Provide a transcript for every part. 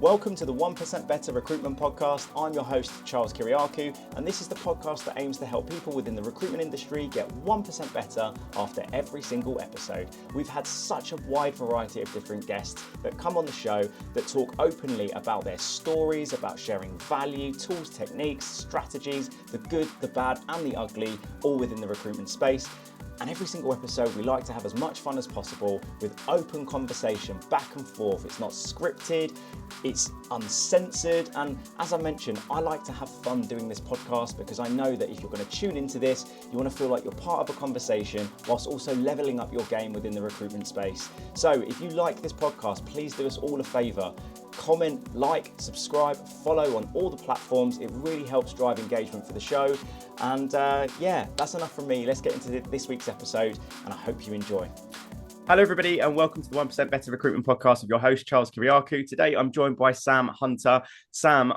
Welcome to the 1% Better Recruitment Podcast. I'm your host, Charles Kiriakou, and this is the podcast that aims to help people within the recruitment industry get 1% better after every single episode. We've had such a wide variety of different guests that come on the show that talk openly about their stories, about sharing value, tools, techniques, strategies, the good, the bad, and the ugly, all within the recruitment space. And every single episode, we like to have as much fun as possible with open conversation back and forth. It's not scripted, it's uncensored. And as I mentioned, I like to have fun doing this podcast because I know that if you're going to tune into this, you want to feel like you're part of a conversation whilst also leveling up your game within the recruitment space. So if you like this podcast, please do us all a favour. Comment, like, subscribe, follow on all the platforms. It really helps drive engagement for the show. And yeah, that's enough from me. Let's get into this week's episode, and I hope you enjoy. Hello, everybody, and welcome to the 1% Better Recruitment Podcast with your host, Charles Kiriakou. Today, I'm joined by Sam Hunter. Sam,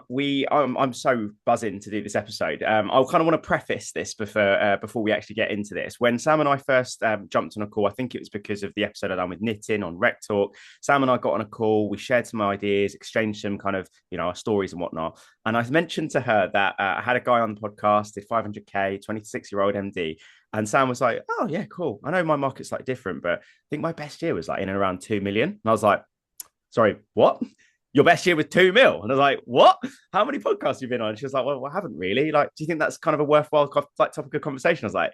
I'm so buzzing to do this episode. I kind of want to preface this before we actually get into this. When Sam and I first jumped on a call, I think it was because of the episode I done with Nitin on Rec Talk. Sam and I got on a call. We shared some ideas, exchanged some kind of, our stories and whatnot. And I mentioned to her that I had a guy on the podcast, did 500K, 26-year-old MD. And Sam was like, oh, yeah, cool. I know my market's like different, but I think my best year was like in and around 2 million. And I was like, sorry, what? Your best year was 2 mil? And I was like, what? How many podcasts have you been on? And she was like, well, I haven't really. Like, do you think that's kind of a worthwhile topic of conversation? I was like,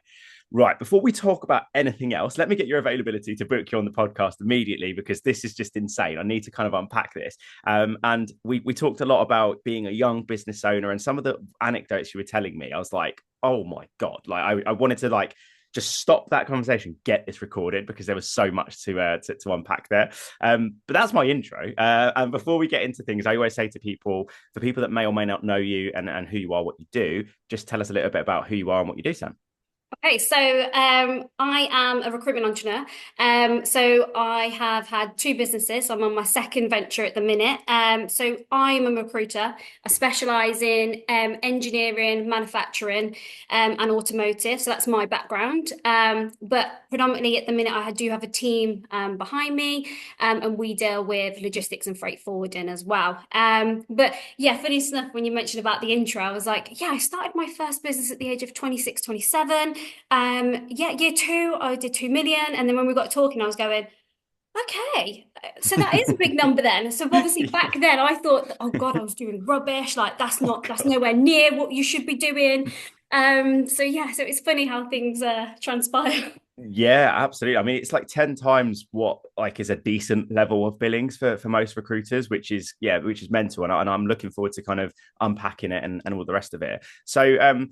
right, before we talk about anything else, let me get your availability to book you on the podcast immediately, because this is just insane. I need to kind of unpack this. And we talked a lot about being a young business owner, and some of the anecdotes you were telling me, I was like, oh my God, like I wanted to like just stop that conversation, get this recorded, because there was so much to unpack there. But that's my intro. And before we get into things, I always say to people, for people that may or may not know you and who you are, what you do, just tell us a little bit about who you are and what you do, Sam. Okay, so I am a recruitment entrepreneur. So I have had two businesses. I'm on my second venture at the minute. So I'm a recruiter. I specialise in engineering, manufacturing, and automotive. So that's my background. But predominantly at the minute, I do have a team behind me, and we deal with logistics and freight forwarding as well. But yeah, funny enough, when you mentioned about the intro, I was like, yeah, I started my first business at the age of 26, 27. Year two, I did 2 million. And then when we got talking, I was going, okay, so that is a big number then. So obviously back then I thought, oh God, I was doing rubbish. Like that's nowhere near what you should be doing. So it's funny how things transpire. Yeah, absolutely. I mean, it's like 10 times what like is a decent level of billings for most recruiters, which is mental. And I'm looking forward to kind of unpacking it and all the rest of it. So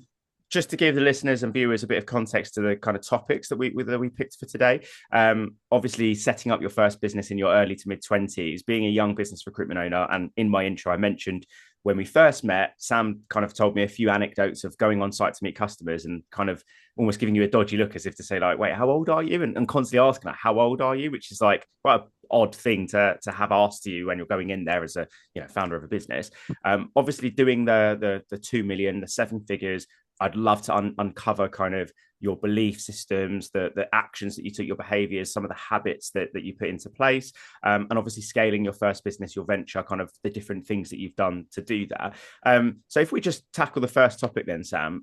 just to give the listeners and viewers a bit of context to the kind of topics that we picked for today, obviously setting up your first business in your early to mid 20s, being a young business recruitment owner. And in my intro, I mentioned when we first met, Sam kind of told me a few anecdotes of going on site to meet customers and kind of almost giving you a dodgy look as if to say like, wait, how old are you? And constantly asking like, how old are you? Which is like quite an odd thing to have asked you when you're going in there as a founder of a business. Obviously doing the 2 million, the 7 figures, I'd love to uncover kind of your belief systems, the actions that you took, your behaviors, some of the habits that you put into place, and obviously scaling your first business, your venture, kind of the different things that you've done to do that. So if we just tackle the first topic then, Sam,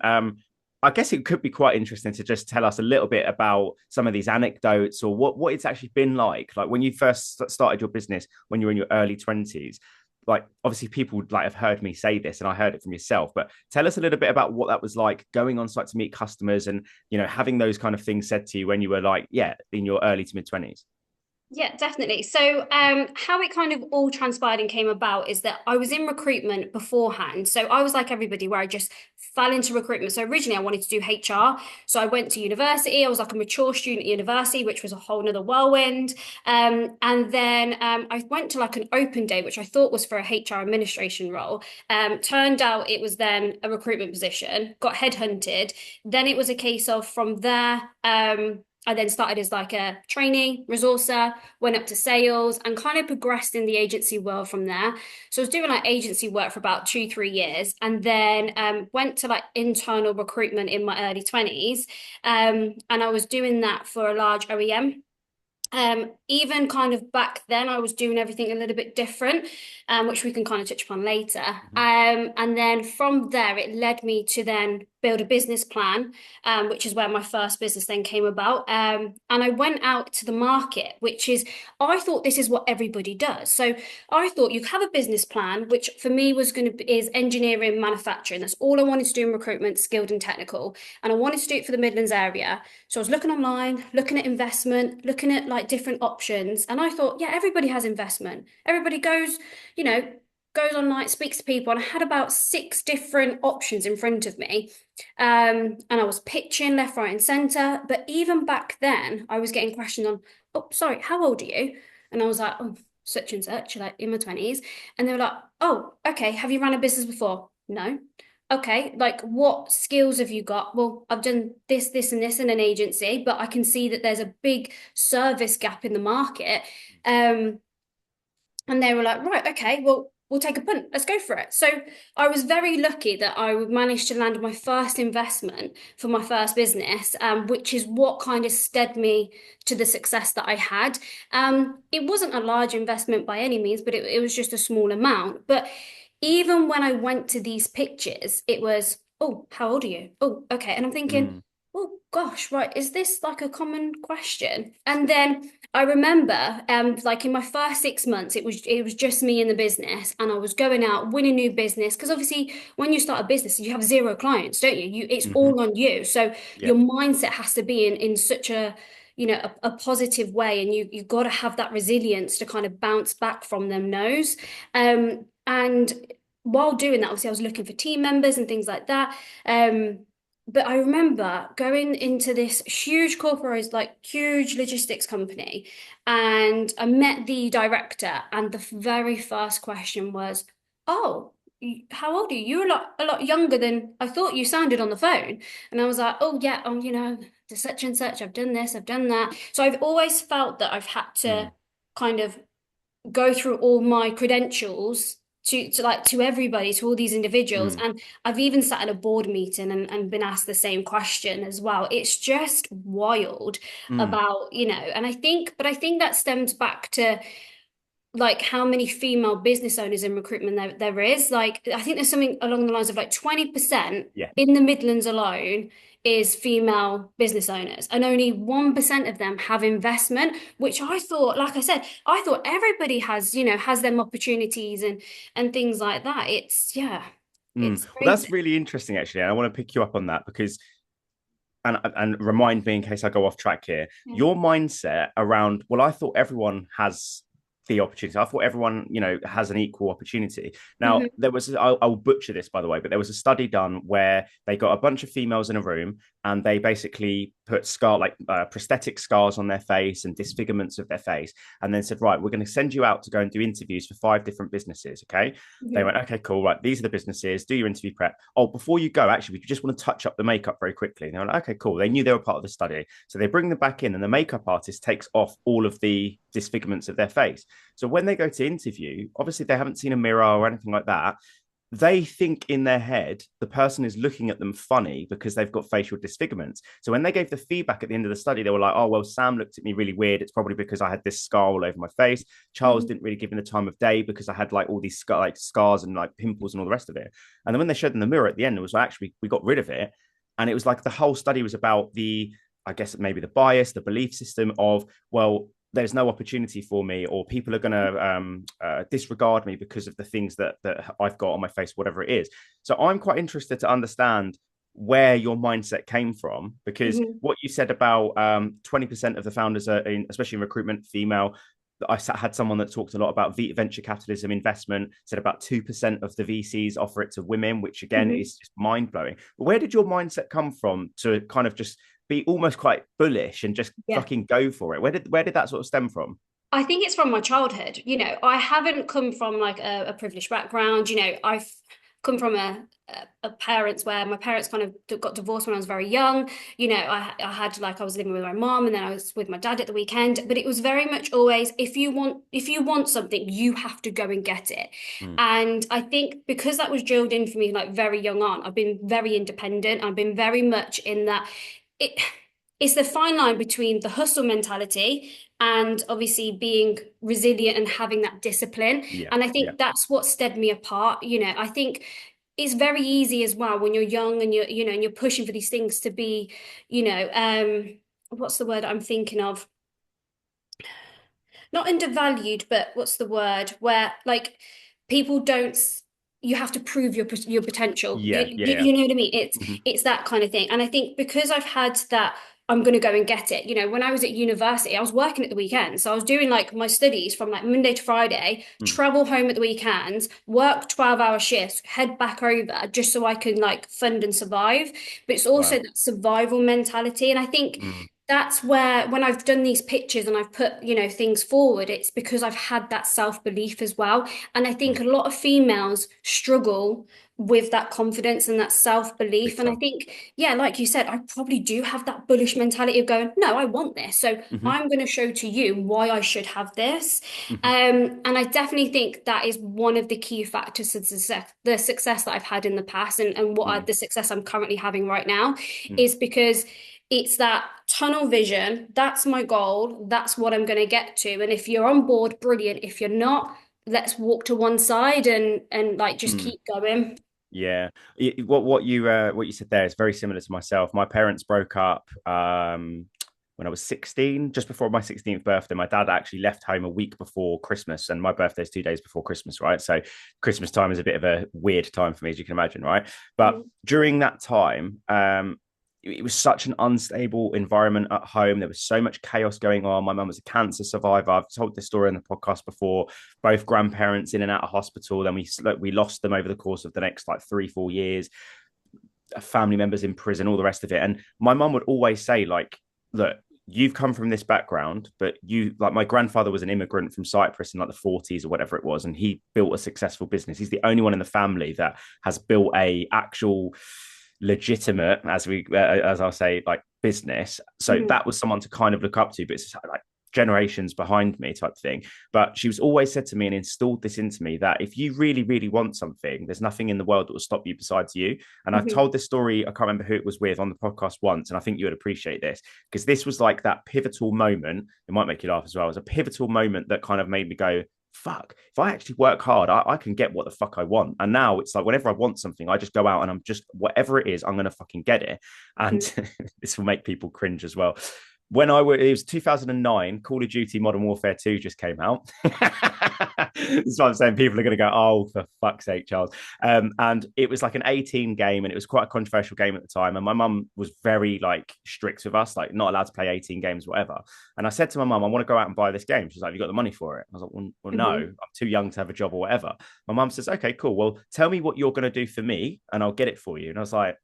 I guess it could be quite interesting to just tell us a little bit about some of these anecdotes or what it's actually been like when you first started your business, when you were in your early 20s. Like obviously people like have heard me say this and I heard it from yourself, but tell us a little bit about what that was like going on site to meet customers and, having those kind of things said to you when you were like, in your early to mid 20s. Yeah, definitely. So how it kind of all transpired and came about is that I was in recruitment beforehand. So I was like everybody where I just fell into recruitment. So originally I wanted to do HR. So I went to university. I was like a mature student at university, which was a whole nother whirlwind. And then I went to like an open day, which I thought was for a HR administration role. Turned out it was then a recruitment position, got headhunted. Then it was a case of from there, I then started as like a trainee resourcer, went up to sales and kind of progressed in the agency world from there. So I was doing like agency work for about 2-3 years and then went to like internal recruitment in my early 20s. And I was doing that for a large OEM. Even kind of back then, I was doing everything a little bit different, which we can kind of touch upon later. Mhm. And then from there, it led me to then build a business plan, which is where my first business then came about. And I went out to the market, which is, I thought this is what everybody does. So I thought you have a business plan, which for me was going to be is engineering, manufacturing. That's all I wanted to do in recruitment, skilled and technical. And I wanted to do it for the Midlands area. So I was looking online, looking at investment, looking at like different options. And I thought, yeah, everybody has investment. Everybody goes, you know, goes online, speaks to people. And I had about six different options in front of me. And I was pitching left, right, and centre. But even back then, I was getting questions on, oh, sorry, how old are you? And I was like, oh, such and such, like in my 20s. And they were like, oh, okay, have you run a business before? No. Okay, like what skills have you got? Well, I've done this, this, and this in an agency, but I can see that there's a big service gap in the market. Um, and they were like, right, okay, well, we'll take a punt. Let's go for it. So I was very lucky that I managed to land my first investment for my first business, which is what kind of steered me to the success that I had. It wasn't a large investment by any means, but it was just a small amount. But even when I went to these pitches, it was, oh, how old are you? Oh, okay. And I'm thinking, Mm. oh gosh, right, is this like a common question? And then I remember, like in my first 6 months, it was just me in the business, and I was going out winning new business because obviously when you start a business, you have zero clients, don't you? It's Hmm. all on you, so Yeah. your mindset has to be in such a a positive way, and you've got to have that resilience to kind of bounce back from them no's. And while doing that, obviously, I was looking for team members and things like that. But I remember going into this huge corporate, like huge logistics company, and I met the director, and the very first question was, "Oh, how old are you? You're a lot younger than I thought you sounded on the phone." And I was like, "Oh yeah, to such and such. I've done this, I've done that." So I've always felt that I've had Mm. to kind of go through all my credentials to everybody, to all these individuals. Mm. And I've even sat in a board meeting and been asked the same question as well. It's just wild Mm. about, and I think that stems back to like how many female business owners in recruitment there is. Like, I think there's something along the lines of like 20% Yeah. in the Midlands alone is female business owners, and only 1% of them have investment, which I thought, like I said, I thought everybody has them opportunities and things like that. Yeah, Mm. it's Well, crazy. that's really interesting, actually. And I want to pick you up on that because, and remind me in case I go off track here, Yeah. your mindset around, well, I thought everyone has the opportunity. I thought everyone, has an equal opportunity. Now, Mhm. there was, I'll butcher this, by the way, but there was a study done where they got a bunch of females in a room and they basically put prosthetic scars on their face and disfigurements of their face, and then said, right, we're going to send you out to go and do interviews for 5 different businesses. Okay. They Mhm. went, okay, cool. Right. These are the businesses. Do your interview prep. Oh, before you go, actually, we just want to touch up the makeup very quickly. And they were like, okay, cool. They knew they were part of the study. So they bring them back in, and the makeup artist takes off all of the disfigurements of their face. So when they go to interview, obviously they haven't seen a mirror or anything like that. They think in their head the person is looking at them funny because they've got facial disfigurements. So when they gave the feedback at the end of the study, they were like, oh, well, Sam looked at me really weird. It's probably because I had this scar all over my face. Charles Mhm. didn't really give me the time of day because I had like all these scars and like pimples and all the rest of it. And then when they showed them the mirror at the end, it was like, actually, we got rid of it. And it was like the whole study was about I guess maybe the bias, the belief system of, well, there's no opportunity for me, or people are going to disregard me because of the things that I've got on my face, whatever it is. So I'm quite interested to understand where your mindset came from, because Mhm. what you said about 20% of the founders are especially in recruitment, female. I had someone that talked a lot about venture capitalism investment, said about 2% of the VCs offer it to women, which again Mhm. is just mind blowing. But where did your mindset come from to kind of just be almost quite bullish and just Yeah. fucking go for it? Where did that sort of stem from? I think it's from my childhood. I haven't come from like a privileged background. I've come from a parents where my parents kind of got divorced when I was very young. I had like I was living with my mom, and then I was with my dad at the weekend. But it was very much always, if you want something, you have to go and get it. Mm. And I think because that was drilled in for me like very young on, I've been very independent. I've been very much in that it. it's the fine line between the hustle mentality and obviously being resilient and having that discipline. Yeah, And I yeah. think that's what stead me apart. I think it's very easy as well when you're young and and you're pushing for these things to be, what's the word I'm thinking of? Not undervalued, but what's the word? Where like people don't. You have to prove your potential. You, Yeah, yeah, you, yeah. you know what I mean? It's Hmm. it's that kind of thing. And I think because I've had that, I'm going to go and get it. When I was at university, I was working at the weekend, so I was doing like my studies from like Monday to Friday, Mm. travel home at the weekends, work 12-hour shifts, head back over just so I can like fund and survive. But it's also Wow. that survival mentality, and I think Mm. that's where when I've done these pictures and I've put, things forward, it's because I've had that self-belief as well. And I think Mm. a lot of females struggle with that confidence and that Big self-belief. And I time. think, yeah, like you said, I probably do have that bullish mentality of going, no, I want this. So Hmm. I'm going to show to you why I should have this. Hmm. And I definitely think that is one of the key factors to the success that I've had in the past and Mm. the success I'm currently having right now Mm. is because it's that tunnel vision. That's my goal. That's what I'm going to get to. And if you're on board, brilliant. If you're not, let's walk to one side and like just Mm. keep going. Yeah. What you said there is very similar to myself. My parents broke up when I was 16, just before my 16th birthday. My dad actually left home a week before Christmas, and my birthday's 2 days before Christmas, right? So Christmas time is a bit of a weird time for me, as you can imagine, right? But Mhm. during that time, it was such an unstable environment at home. There was so much chaos going on. My mum was a cancer survivor. I've told this story on the podcast before. Both grandparents in and out of hospital. Then we lost them over the course of the next like 3-4 years. Family members in prison, all the rest of it. And my mum would always say, like, look, you've come from this background, but you like my grandfather was an immigrant from Cyprus in like the 40s or whatever it was, and he built a successful business. He's the only one in the family that has built a actual legitimate, as I'll say, like business. So Mhm. that was someone to kind of look up to, but it's like generations behind me type thing. But she was always said to me and installed this into me that if you really, really want something, there's nothing in the world that will stop you besides you. And I've Mhm. told this story, I can't remember who it was with on the podcast once, and I think you would appreciate this because this was like that pivotal moment. It might make you laugh as well. It was a pivotal moment that kind of made me go, fuck, if I actually work hard, I can get what the fuck I want. And now it's like whenever I want something, I just go out and I'm just whatever it is, I'm gonna fucking get it. And Mhm. this will make people cringe as well. It was 2009, Call of Duty Modern Warfare 2 just came out. This is what I'm saying. People are going to go, oh, for fuck's sake, Charles. And it was like an 18 game, and it was quite a controversial game at the time. And my mum was very like strict with us, like not allowed to play 18 games, whatever. And I said to my mum, I want to go out and buy this game. She's like, have you got the money for it? I was like, well, no, Mhm. I'm too young to have a job or whatever. My mum says, okay, cool. Well, tell me what you're going to do for me, and I'll get it for you. And I was like,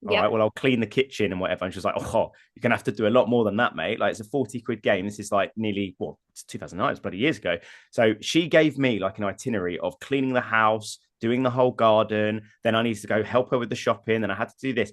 all right, Yep. well, I'll clean the kitchen and whatever. And she was like, oh, you're going to have to do a lot more than that, mate. Like, it's a 40 quid game. This is like nearly, well, it's 2009, it's bloody years ago. So she gave me like an itinerary of cleaning the house, doing the whole garden. Then I needed to go help her with the shopping. Then I had to do this.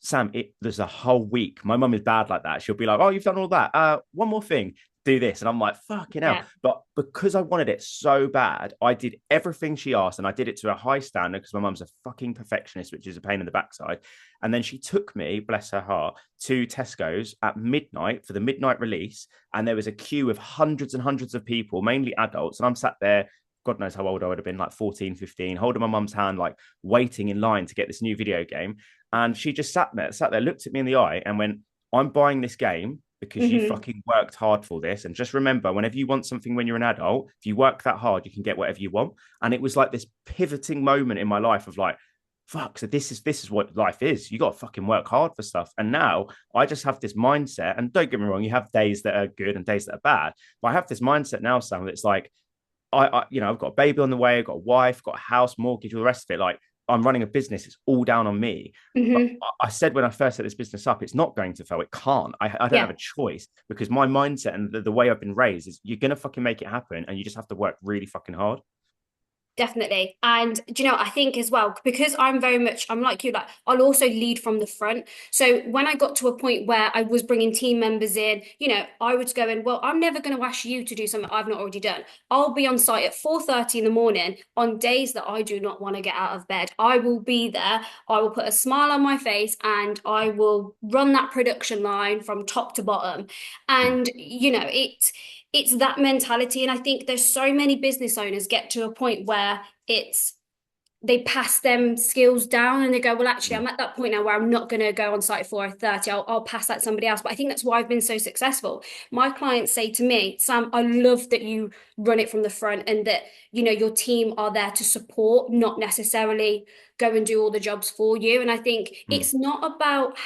Sam, there's a whole week. My mum is bad like that. She'll be like, oh, you've done all that. One more thing, do this. And I'm like, fucking hell. Yeah. But because I wanted it so bad, I did everything she asked and I did it to a high standard because my mum's a fucking perfectionist, which is a pain in the backside. And then she took me, bless her heart, to Tesco's at midnight for the midnight release. And there was a queue of hundreds and hundreds of people, mainly adults. And I'm sat there, God knows how old I would have been, like 14, 15, holding my mum's hand, like waiting in line to get this new video game. And she just sat there, looked at me in the eye and went, I'm buying this game because you Mhm. fucking worked hard for this. And just remember, whenever you want something when you're an adult, if you work that hard, you can get whatever you want. And it was like this pivoting moment in my life of like, fuck, so this is what life is. You got to fucking work hard for stuff. And now I just have this mindset. And don't get me wrong, you have days that are good and days that are bad. But I have this mindset now, Sam, that's like, I've got a baby on the way, I've got a wife, got a house, mortgage, all the rest of it. Like I'm running a business, it's all down on me. But Mhm. I said when I first set this business up, it's not going to fail. It can't. I don't have Yeah. a choice because my mindset and the way I've been raised is you're gonna fucking make it happen, and you just have to work really fucking hard. Definitely. And do you know, I think as well, because I'm like you, like I'll also lead from the front. So when I got to a point where I was bringing team members in, I would go in, well, I'm never going to ask you to do something I've not already done. I'll be on site at 4:30 in the morning on days that I do not want to get out of bed. I will be there. I will put a smile on my face and I will run that production line from top to bottom. Mm. And, it's that mentality. And I think there's so many business owners get to a point where it's they pass them skills down and they go, well, actually, Mm. I'm at that point now where I'm not going to go on site at 4:30. I'll pass that to somebody else. But I think that's why I've been so successful. My clients say to me, Sam, I love that you run it from the front and that, your team are there to support, not necessarily go and do all the jobs for you. And I think Mm. it's not about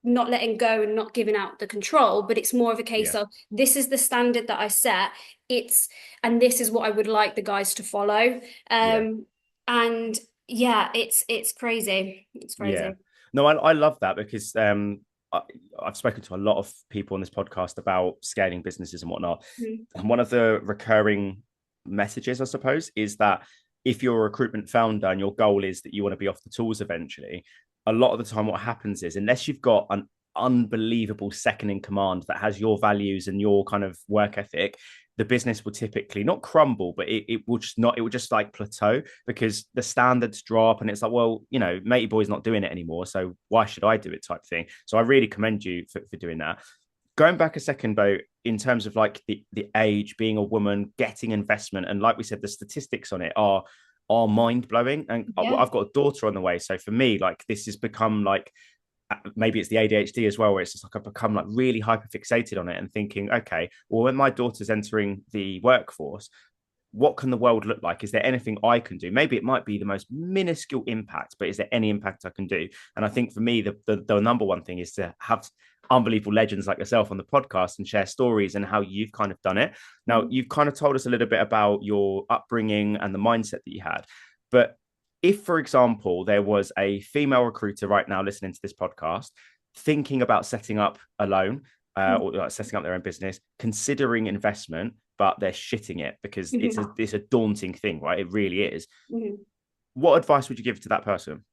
not letting go and not giving out the control, but it's more of a case Yeah. of this is the standard that I set. It's and this is what I would like the guys to follow. Yeah. And yeah, it's crazy. It's Yeah. crazy. No, I love that because I, I've spoken to a lot of people on this podcast about scaling businesses and whatnot. Mhm. And one of the recurring messages, I suppose, is that if you're a recruitment founder and your goal is that you want to be off the tools eventually, a lot of the time what happens is unless you've got an unbelievable second in command that has your values and your kind of work ethic, the business will typically not crumble, but it will just not, it will just like plateau because the standards drop and it's like, well, matey boy's not doing it anymore. So why should I do it type thing? So I really commend you for doing that. Going back a second though, in terms of like the age, being a woman, getting investment, and like we said, the statistics on it are mind blowing. And Yeah. I've got a daughter on the way, so for me, like this has become like maybe it's the ADHD as well, where it's just like I've become like really hyper fixated on it and thinking, okay, well, when my daughter's entering the workforce, what can the world look like? Is there anything I can do? Maybe it might be the most minuscule impact, but is there any impact I can do? And I think for me, the number one thing is to have unbelievable legends like yourself on the podcast and share stories and how you've kind of done it. Now, Mhm. you've kind of told us a little bit about your upbringing and the mindset that you had, but if, for example, there was a female recruiter right now listening to this podcast, thinking about setting up alone or like, setting up their own business, considering investment, but they're shitting it because Mhm. it's a daunting thing, right? It really is. Mhm. What advice would you give to that person?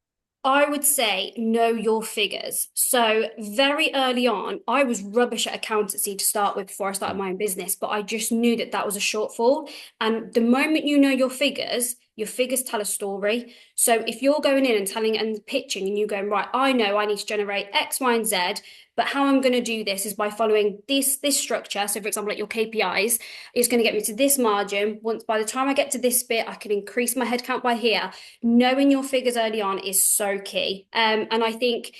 I would say know your figures. So very early on, I was rubbish at accountancy to start with before I started Mm. my own business, but I just knew that that was a shortfall. And the moment you know your figures tell a story. So if you're going in and telling and pitching and you going, right, I know I need to generate X, Y, and Z, but how I'm going to do this is by following this structure. So for example, like your KPIs is going to get me to this margin. Once by the time I get to this bit, I can increase my headcount by here. Knowing your figures early on is so key. And I think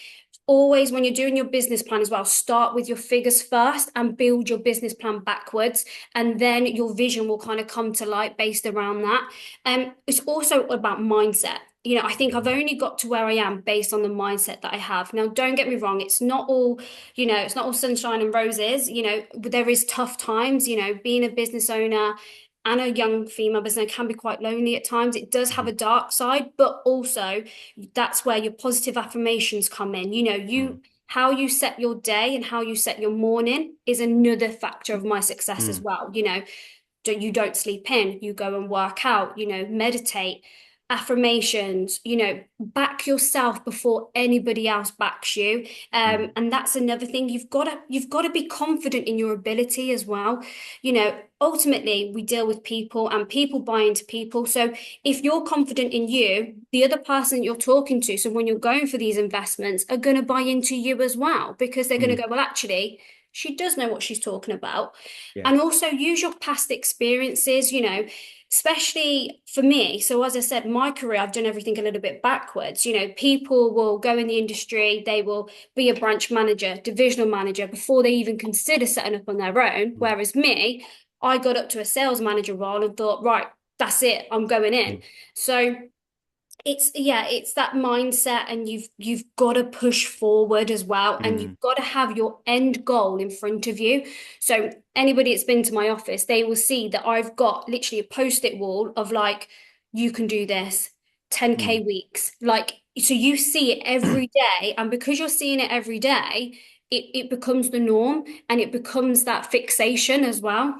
always when you're doing your business plan as well, start with your figures first and build your business plan backwards. And then your vision will kind of come to light based around that. It's also about mindset. I think I've only got to where I am based on the mindset that I have. Now, don't get me wrong, it's not all sunshine and roses. There is tough times, being a business owner and a young female business can be quite lonely at times. It does have Mm-hmm. a dark side, but also that's where your positive affirmations come in. Mm. How you set your day and how you set your morning is another factor of my success as Mm. well. You don't sleep in, you go and work out, meditate, affirmations, back yourself before anybody else backs you. Mm. And that's another thing. You've got to be confident in your ability as well. Ultimately we deal with people and people buy into people. So if you're confident in you, the other person you're talking to, so when you're going for these investments, are going to buy into you as well because they're going to Mm. go, well, actually, she does know what she's talking about. Yeah. And also use your past experiences, especially for me. So, as I said, my career, I've done everything a little bit backwards. People will go in the industry, they will be a branch manager, divisional manager before they even consider setting up on their own. Mm. Whereas me, I got up to a sales manager role and thought, right, that's it, I'm going in. Mm. So, it's that mindset, and you've got to push forward as well, and Mm. you've got to have your end goal in front of you. So anybody that's been to my office, they will see that I've got literally a post-it wall of like, you can do this, 10K Mm. weeks. Like, so you see it every day, and because you're seeing it every day, it becomes the norm and it becomes that fixation as well.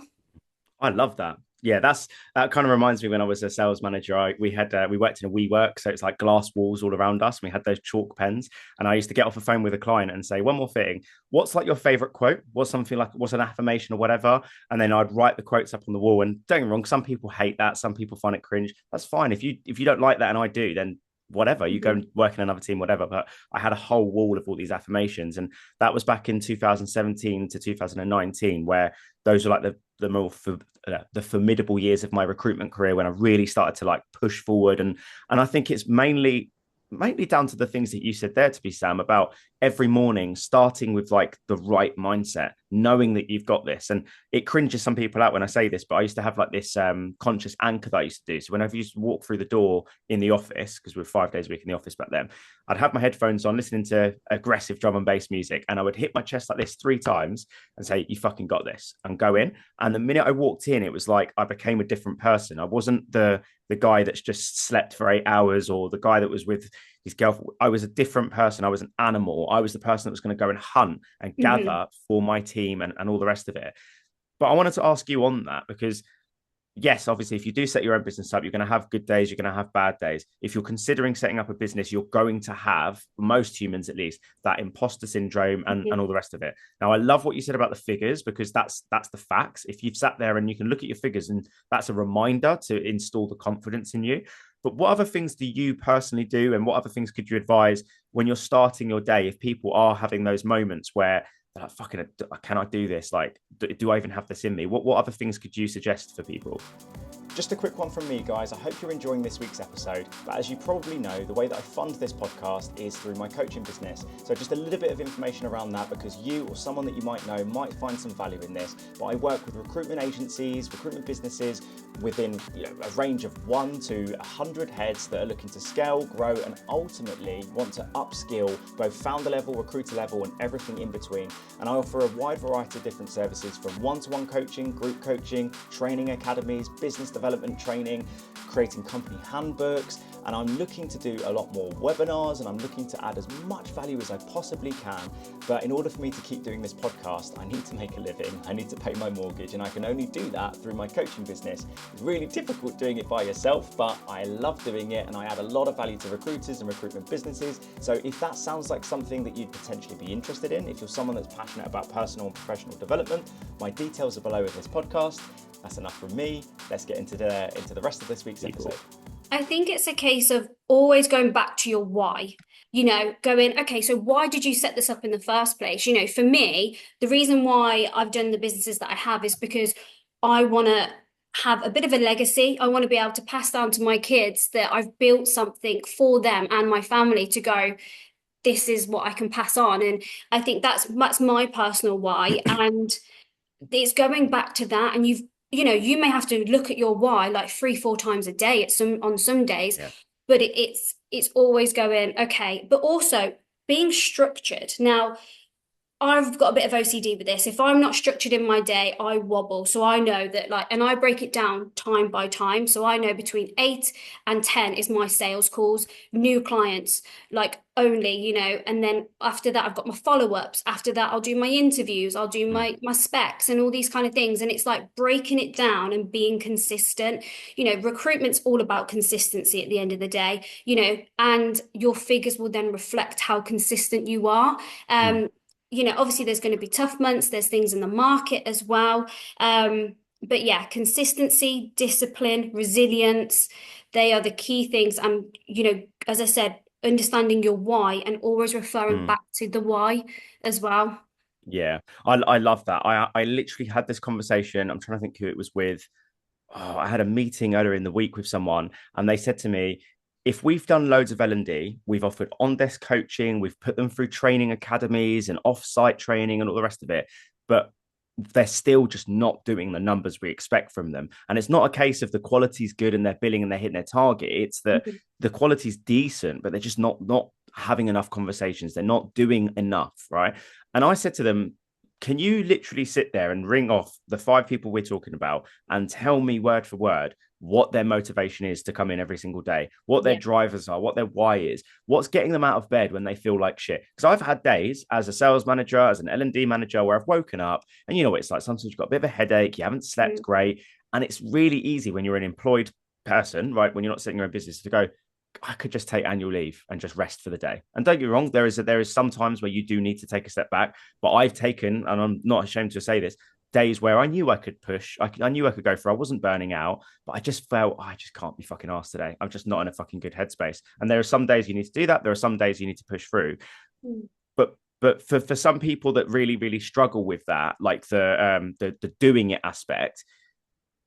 I love that. Yeah, that kind of reminds me when I was a sales manager. We worked in a WeWork, so it's like glass walls all around us. And we had those chalk pens, and I used to get off the phone with a client and say, "One more thing, what's like your favorite quote? What's something like what's an affirmation or whatever?" And then I'd write the quotes up on the wall. And don't get me wrong, some people hate that, some people find it cringe. That's fine. If you don't like that, and I do, then whatever, you go and work in another team, whatever. But I had a whole wall of all these affirmations, and that was back in 2017 to 2019, where those were like the formidable years of my recruitment career when I really started to like push forward. And I think it's mainly down to the things that you said there, to be Sam, about every morning starting with like the right mindset, knowing that you've got this. And it cringes some people out when I say this, but I used to have like this conscious anchor that I used to do. So whenever you used to walk through the door in the office, because we were 5 days a week in the office back then, I'd have my headphones on listening to aggressive drum and bass music, and I would hit my chest like this 3 times and say, "You fucking got this," and go in. And the minute I walked in, it was like I became a different person. I wasn't the guy that's just slept for 8 hours, or the guy that was with his girlfriend. I was a different person. I was an animal. I was the person that was going to go and hunt and gather for my team and all the rest of it. But I wanted to ask you on that, because yes, obviously, if you do set your own business up, you're going to have good days, you're going to have bad days. If you're considering setting up a business, you're going to have, most humans at least, that imposter syndrome and all the rest of it. Now, I love what you said about the figures, because that's the facts. If you've sat there and you can look at your figures, and that's a reminder to install the confidence in you. But what other things do you personally do, and what other things could you advise when you're starting your day if people are having those moments where they're like, "Fucking, can I do this? Like, do I even have this in me?" What other things could you suggest for people? Just a quick one from me, guys. I hope you're enjoying this week's episode. But as you probably know, the way that I fund this podcast is through my coaching business. So just a little bit of information around that, because you or someone that you might know might find some value in this. But I work with recruitment agencies, recruitment businesses within a range of 1 to 100 heads that are looking to scale, grow, and ultimately want to upskill both founder level, recruiter level, and everything in between. And I offer a wide variety of different services, from one-to-one coaching, group coaching, training academies, business development training, creating company handbooks, and I'm looking to do a lot more webinars, and I'm looking to add as much value as I possibly can. But in order for me to keep doing this podcast, I need to make a living, I need to pay my mortgage, and I can only do that through my coaching business. It's really difficult doing it by yourself, but I love doing it, and I add a lot of value to recruiters and recruitment businesses. So if that sounds like something that you'd potentially be interested in, if you're someone that's passionate about personal and professional development, my details are below with this podcast. That's enough from me. Let's get into the rest of this week's episode. I think it's a case of always going back to your why, going, okay, so why did you set this up in the first place? For me, the reason why I've done the businesses that I have is because I want to have a bit of a legacy. I want to be able to pass down to my kids that I've built something for them and my family to go, this is what I can pass on. And I think that's my personal why. And it's going back to that. And you may have to look at your why like 3-4 times a day on some days, but it's always going, okay, but also being structured. Now, I've got a bit of OCD with this. If I'm not structured in my day, I wobble. So I know that and I break it down time by time. So I know between 8 and 10 is my sales calls, new clients, only, and then after that, I've got my follow-ups. After that, I'll do my interviews. I'll do my specs and all these kind of things. And it's like breaking it down and being consistent. Recruitment's all about consistency at the end of the day, and your figures will then reflect how consistent you are. Obviously there's going to be tough months, there's things in the market as well. But yeah, consistency, discipline, resilience, they are the key things. And, as I said, understanding your why and always referring back to the why as well. Yeah, I love that. I literally had this conversation. I'm trying to think who it was with. I had a meeting earlier in the week with someone, and they said to me, if we've done loads of L&D, we've offered on-desk coaching, we've put them through training academies and off-site training and all the rest of it, but they're still just not doing the numbers we expect from them. And it's not a case of the quality's good and they're billing and they're hitting their target. It's that the quality's decent, but they're just not having enough conversations. They're not doing enough, right? And I said to them, can you literally sit there and ring off the 5 people we're talking about and tell me word for word what their motivation is to come in every single day, what their drivers are, what their why is, what's getting them out of bed when they feel like shit? Because I've had days as a sales manager, as an L&D manager, where I've woken up and you know what it's like. Sometimes you've got a bit of a headache, you haven't slept great, And it's really easy when you're an employed person, right? When you're not setting your own business, to go, I could just take annual leave and just rest for the day. And don't get me wrong, there is some times where you do need to take a step back. But I've taken, and I'm not ashamed to say this, days where I knew I could push. I knew I could go for. I wasn't burning out, but I just felt I just can't be fucking arsed today. I'm just not in a fucking good headspace. And there are some days you need to do that. There are some days you need to push through. Mm. But for some people that really really struggle with that, like the doing it aspect,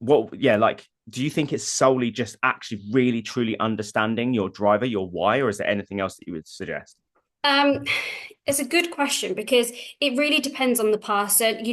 like, do you think it's solely just actually really truly understanding your driver, your why, or is there anything else that you would suggest? It's a good question because it really depends on the person.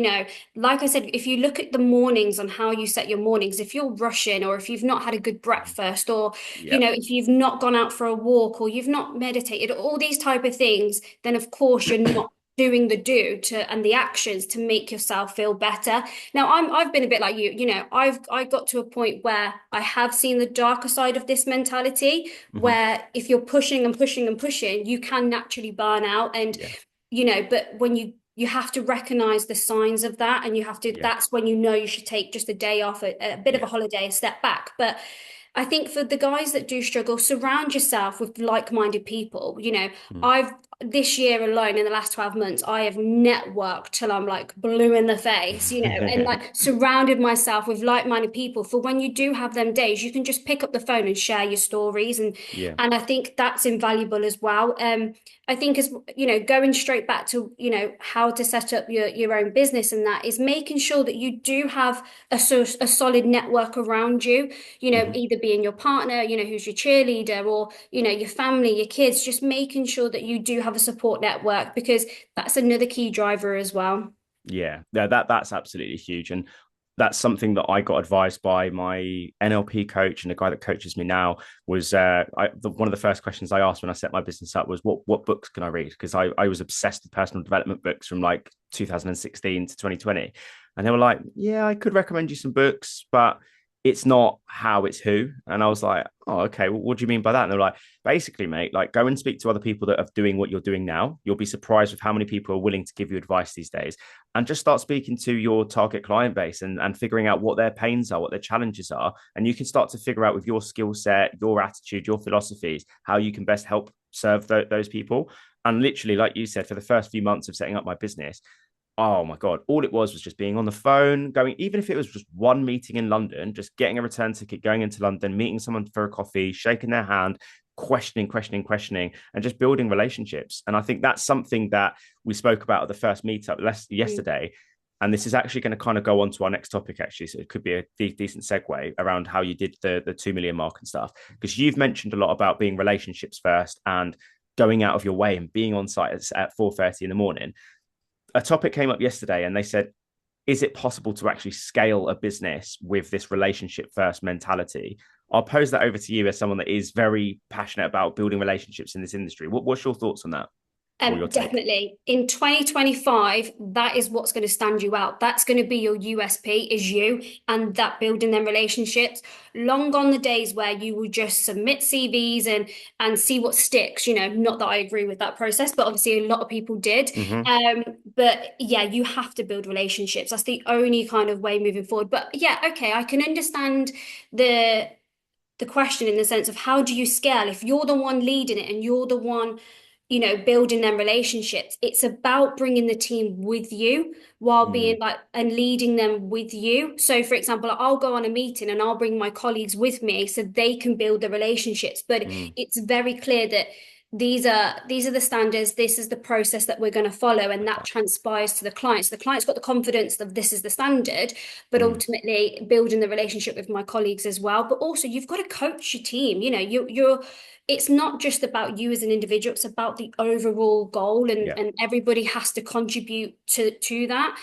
Like I said, if you look at the mornings on how you set your mornings, if you're rushing or if you've not had a good breakfast or, if you've not gone out for a walk or you've not meditated, all these type of things, then of course you're not doing the and the actions to make yourself feel better. Now I've been a bit like I got to a point where I have seen the darker side of this mentality, where if you're pushing and pushing and pushing, you can naturally burn out. And but when you have to recognize the signs of that, and you have to that's when you should take just a day off, a bit of a holiday, a step back. But I think for the guys that do struggle, surround yourself with like-minded people. I've this year alone, in the last 12 months, I have networked till I'm like blue in the face, and like surrounded myself with like-minded people for when you do have them days, you can just pick up the phone and share your stories. And I think that's invaluable as well. I think as going straight back to how to set up your own business, and that is making sure that you do have a solid network around you, either being your partner, who's your cheerleader, or your family, your kids, just making sure that you do have a support network, because that's another key driver as well. That's absolutely huge. And that's something that I got advised by my NLP coach, and the guy that coaches me now was one of the first questions I asked when I set my business up was what books can I read? Because I was obsessed with personal development books from like 2016 to 2020. And they were like, yeah, I could recommend you some books, but it's not how, it's who. And I was like, oh, okay, well, what do you mean by that? And they're like, basically, mate, like, go and speak to other people that are doing what you're doing now. You'll be surprised with how many people are willing to give you advice these days. And just start speaking to your target client base and figuring out what their pains are, what their challenges are. And you can start to figure out with your skill set, your attitude, your philosophies, how you can best help serve those people. And literally, like you said, for the first few months of setting up my business, oh my God, all it was just being on the phone, going, even if it was just one meeting in London, just getting a return ticket, going into London, meeting someone for a coffee, shaking their hand, questioning, and just building relationships. And I think that's something that we spoke about at the first meetup yesterday. And this is actually going to kind of go on to our next topic, actually. So it could be a decent segue around how you did the 2 million mark and stuff, because you've mentioned a lot about being relationships first and going out of your way and being on site at 4:30 in the morning. A topic came up yesterday and they said, is it possible to actually scale a business with this relationship first mentality? I'll pose that over to you as someone that is very passionate about building relationships in this industry. What's your thoughts on that? Definitely. In 2025, that is what's going to stand you out. That's going to be your USP, is you, and that building them relationships. Long gone the days where you will just submit CVs and see what sticks. Not that I agree with that process, but obviously a lot of people did. But yeah, you have to build relationships. That's the only kind of way moving forward. But yeah, okay, I can understand the question in the sense of, how do you scale if you're the one leading it and you're the one building them relationships? It's about bringing the team with you while being like, and leading them with you. So for example, I'll go on a meeting and I'll bring my colleagues with me so they can build the relationships. But it's very clear that these are the standards, this is the process that we're going to follow, and that transpires to the clients. The client's got the confidence that this is the standard, but ultimately building the relationship with my colleagues as well. But also you've got to coach your team. You're it's not just about you as an individual, it's about the overall goal, and everybody has to contribute to that.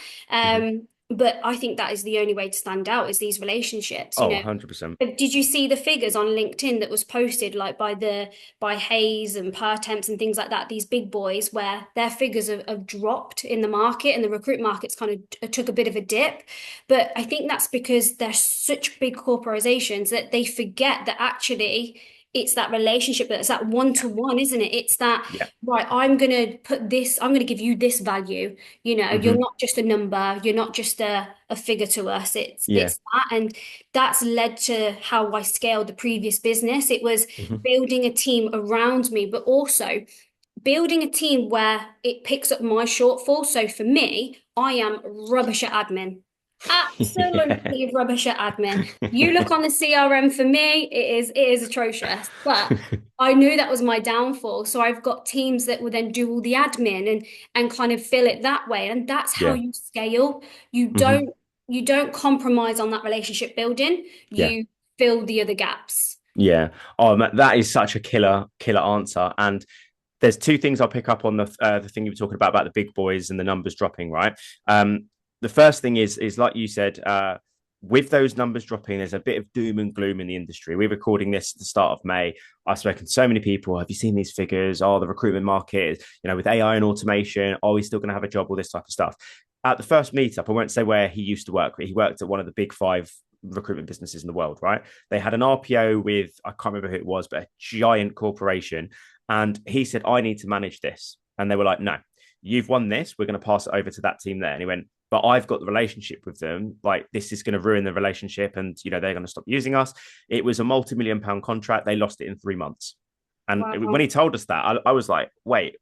But I think that is the only way to stand out, is these relationships. 100%. Did you see the figures on LinkedIn that was posted, like by Hayes and Temps and things like that? These big boys, where their figures have dropped in the market, and the recruit market's kind of took a bit of a dip. But I think that's because they're such big corporations that they forget that actually it's that relationship, it's that one-to-one, isn't it? It's that, Yeah. right, I'm going to give you this value. You're Hmm. not just a number, you're not just a figure to us. It's Yeah. it's that, and that's led to how I scaled the previous business. It was Hmm. building a team around me, but also building a team where it picks up my shortfall. So for me, I am rubbish at admin. Yeah. Absolutely rubbish at admin. You look on the CRM, for me, it is atrocious. But I knew that was my downfall. So I've got teams that will then do all the admin and kind of fill it that way. And that's how Yeah. you scale. You Hmm. don't you don't compromise on that relationship building. Yeah. You fill the other gaps. Yeah. Oh, that is such a killer answer. And there's two things I'll pick up on the thing you were talking about the big boys and the numbers dropping, right? The first thing is like you said, with those numbers dropping, there's a bit of doom and gloom in the industry. We're recording this at the start of May. I've spoken to so many people. Have you seen these figures? Oh, the recruitment market, with AI and automation, are we still going to have a job? All this type of stuff. At the first meetup, I won't say where he used to work, but he worked at one of the big five recruitment businesses in the world, right? They had an RPO with, I can't remember who it was, but a giant corporation. And he said, I need to manage this. And they were like, no, you've won this. We're going to pass it over to that team there. And he went, but I've got the relationship with them. Like, this is going to ruin the relationship. And, they're going to stop using us. It was a multi-million-pound contract. They lost it in 3 months. And when Wow. he told us that, I was like, wait,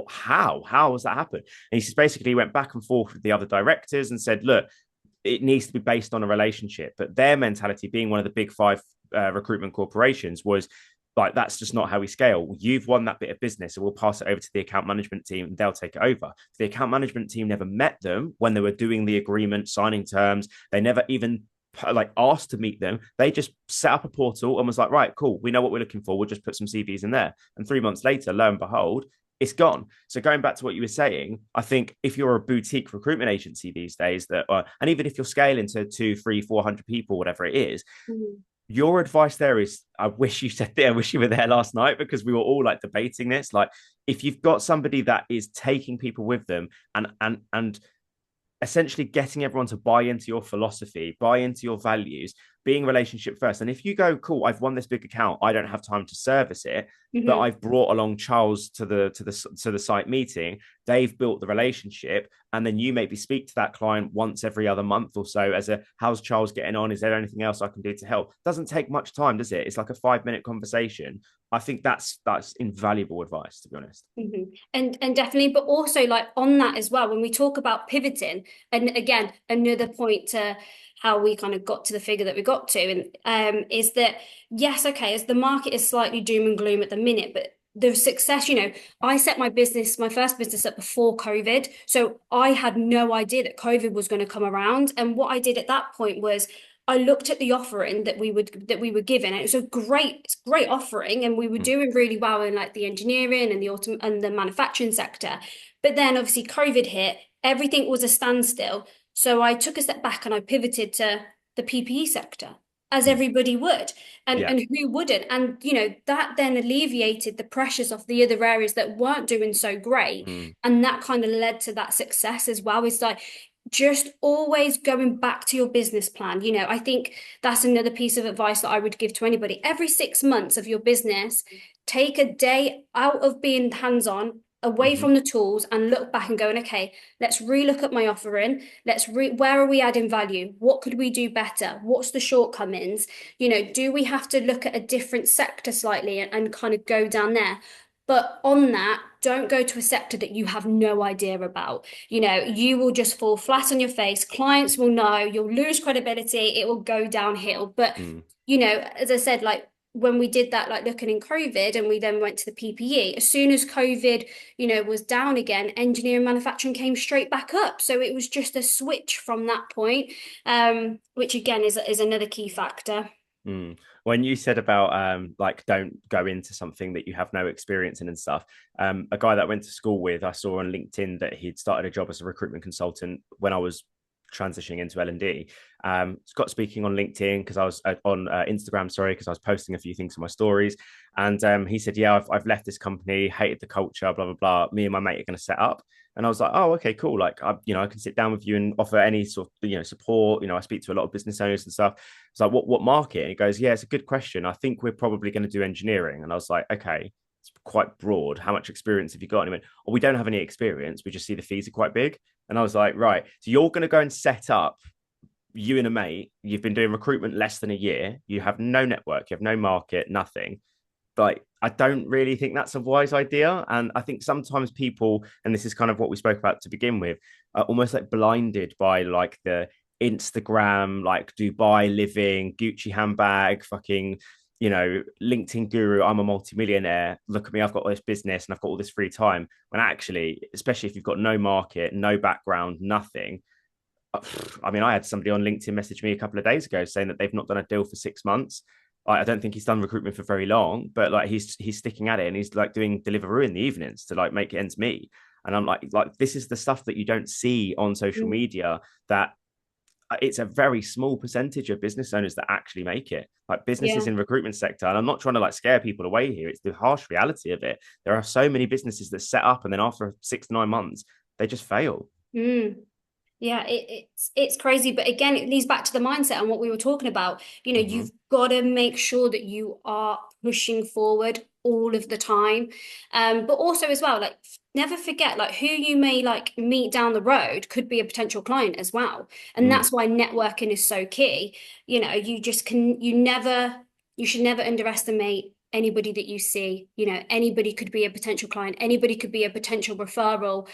how has that happened? And he basically went back and forth with the other directors and said, look, it needs to be based on a relationship. But their mentality, being one of the big five recruitment corporations, was like, that's just not how we scale. You've won that bit of business, so we'll pass it over to the account management team and they'll take it over. The account management team never met them when they were doing the agreement, signing terms. They never even asked to meet them. They just set up a portal and was like, right, cool, we know what we're looking for. We'll just put some CVs in there. And 3 months later, lo and behold, it's gone. So going back to what you were saying, I think if you're a boutique recruitment agency these days, and even if you're scaling to 2, 3, 400 people, whatever it is, Mhm. your advice there is, I wish you said there, I wish you were there last night, because we were all debating this. Like, if you've got somebody that is taking people with them and essentially getting everyone to buy into your philosophy, buy into your values, being relationship first. And if you go, cool, I've won this big account, I don't have time to service it, but Mhm. I've brought along Charles to the site meeting, they've built the relationship, and then you maybe speak to that client once every other month or so as how's Charles getting on? Is there anything else I can do to help? Doesn't take much time, does it? It's like a 5-minute conversation. I think that's invaluable advice, to be honest. And definitely, but also like on that as well, when we talk about pivoting, and again, another point to how we kind of got to the figure that we got to, and is that yes, okay, as the market is slightly doom and gloom at the minute, but the success, I set my first business up before COVID, so I had no idea that COVID was going to come around, and what I did at that point was I looked at the offering that we were given, and it was a great offering, and we were Mm. doing really well in like the engineering and the manufacturing sector. But then obviously COVID hit, everything was a standstill. So I took a step back and I pivoted to the PPE sector, as Mm. everybody would, and Yeah. and who wouldn't? And that then alleviated the pressures of the other areas that weren't doing so great, Mm. and that kind of led to that success as well. It's like just always going back to your business plan. I think that's another piece of advice that I would give to anybody. Every 6 months of your business, take a day out of being hands-on, away Mm-hmm. from the tools, and look back and going, okay, let's relook at my offering. Where are we adding value? What could we do better? What's the shortcomings? Do we have to look at a different sector slightly and kind of go down there? But on that, don't go to a sector that you have no idea about. You will just fall flat on your face. Clients will know, you'll lose credibility, it will go downhill. But, Mm. as I said, like when we did that, like looking in COVID and we then went to the PPE, as soon as COVID, was down again, engineering manufacturing came straight back up. So it was just a switch from that point, which again is another key factor. Mm. When you said about don't go into something that you have no experience in and stuff, a guy that I went to school with, I saw on LinkedIn that he'd started a job as a recruitment consultant when I was transitioning into L&D. Got speaking on LinkedIn because I was on Instagram, sorry, because I was posting a few things on my stories. And he said, yeah, I've left this company, hated the culture, blah, blah, blah. Me and my mate are going to set up. And I was like, oh, okay, cool. Like, I can sit down with you and offer any sort of, support. I speak to a lot of business owners and stuff. It's like, what market? And he goes, yeah, it's a good question. I think we're probably going to do engineering. And I was like, okay, it's quite broad. How much experience have you got? And he went, oh, we don't have any experience. We just see the fees are quite big. And I was like, right. So you're going to go and set up, you and a mate, you've been doing recruitment less than a year. You have no network, you have no market, nothing. Like, I don't really think that's a wise idea. And I think sometimes people, and this is kind of what we spoke about to begin with, are almost like blinded by like the Instagram, like Dubai living, Gucci handbag, fucking, LinkedIn guru. I'm a multimillionaire. Look at me. I've got all this business and I've got all this free time. When actually, especially if you've got no market, no background, nothing. I mean, I had somebody on LinkedIn message me a couple of days ago saying that they've not done a deal for 6 months. I don't think he's done recruitment for very long, but like he's sticking at it and he's like doing Deliveroo in the evenings to like make ends meet. And I'm like this is the stuff that you don't see on social media, that it's a very small percentage of business owners that actually make it. Like businesses in recruitment sector, and I'm not trying to like scare people away here. It's the harsh reality of it. There are so many businesses that set up and then after 6 to 9 months, they just fail. Yeah, it's crazy. But again, it leads back to the mindset and what we were talking about. You've got to make sure that you are pushing forward all of the time. But also as well, like never forget, like who you may like meet down the road could be a potential client as well. And that's why networking is so key. You should never underestimate anybody that you see. Anybody could be a potential client, anybody could be a potential referral.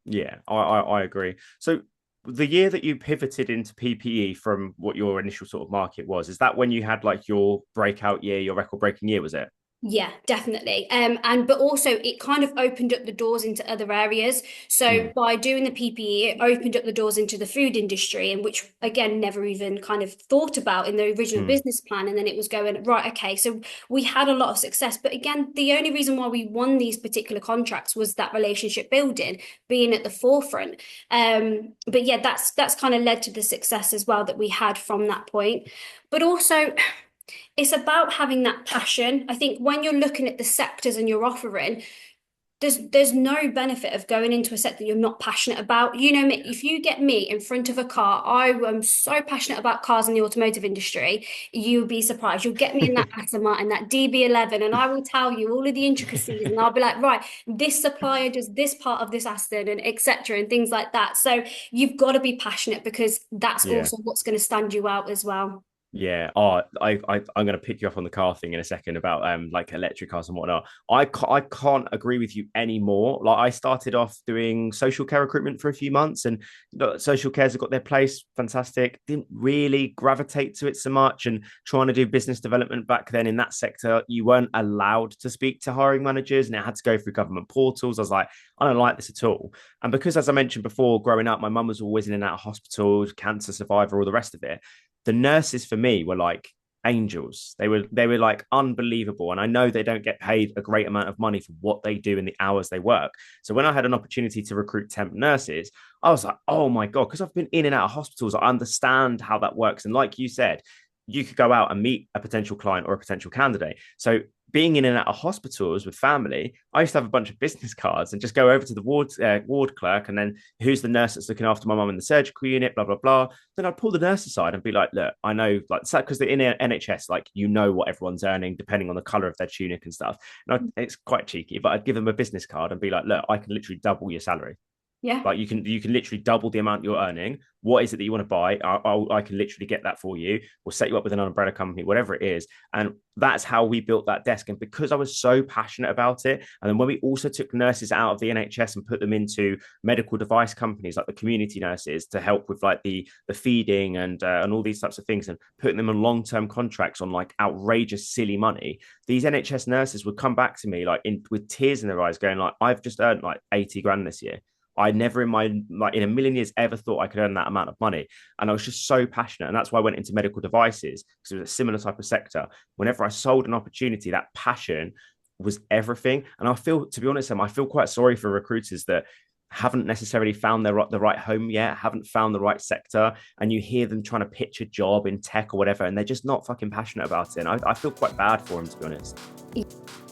Yeah, I agree. So the year that you pivoted into PPE from what your initial sort of market was, is that when you had like your breakout year, your record breaking year, was it? Yeah, definitely. But also it kind of opened up the doors into other areas. So by doing the PPE, it opened up the doors into the food industry, and which again, never even kind of thought about in the original business plan. And then it was going, right, okay, so we had a lot of success. But again, the only reason why we won these particular contracts was that relationship building, being at the forefront. But yeah, that's kind of led to the success as well that we had from that point. But also it's about having that passion. I think when you're looking at the sectors and you're offering, there's no benefit of going into a sector you're not passionate about. Me, if you get me in front of a car, I am so passionate about cars in the automotive industry, you'll be surprised. You'll get me in that Aston Martin, that DB11, and I will tell you all of the intricacies, and I'll be like, right, this supplier does this part of this Aston, and etc. and things like that. So you've got to be passionate, because that's also what's going to stand you out as well. Yeah. Oh, I'm going to pick you up on the car thing in a second about like electric cars and whatnot. I can't agree with you anymore. Like I started off doing social care recruitment for a few months, and social cares have got their place. Fantastic. Didn't really gravitate to it so much. And trying to do business development back then in that sector, you weren't allowed to speak to hiring managers, and it had to go through government portals. I was like, I don't like this at all. And because, as I mentioned before, growing up, my mum was always in and out of hospitals, cancer survivor, all the rest of it. The nurses for me were like angels. They were like unbelievable. And I know they don't get paid a great amount of money for what they do in the hours they work. So when I had an opportunity to recruit temp nurses, I was like, oh my God, because I've been in and out of hospitals, I understand how that works. And like you said, you could go out and meet a potential client or a potential candidate. So being in and out of hospitals with family, I used to have a bunch of business cards and just go over to the ward clerk, and then who's the nurse that's looking after my mum in the surgical unit, blah, blah, blah. Then I'd pull the nurse aside and be like, look, I know, like, because they're in NHS, like, what everyone's earning depending on the color of their tunic and stuff. And it's quite cheeky, but I'd give them a business card and be like, look, I can literally double your salary. Yeah. Like you can literally double the amount you're earning. What is it that you want to buy? I can literally get that for you. We'll set you up with an umbrella company, whatever it is. And that's how we built that desk. And because I was so passionate about it, and then when we also took nurses out of the NHS and put them into medical device companies like the community nurses to help with like the feeding and all these types of things, and putting them on long-term contracts on like outrageous, silly money, these NHS nurses would come back to me like with tears in their eyes, going like, I've just earned like 80 grand this year. I never in a million years ever thought I could earn that amount of money. And I was just so passionate. And that's why I went into medical devices, because it was a similar type of sector. Whenever I sold an opportunity, that passion was everything. And I feel, to be honest, I feel quite sorry for recruiters that haven't necessarily found the right home yet, haven't found the right sector, and you hear them trying to pitch a job in tech or whatever, and they're just not fucking passionate about it. And I feel quite bad for them, to be honest.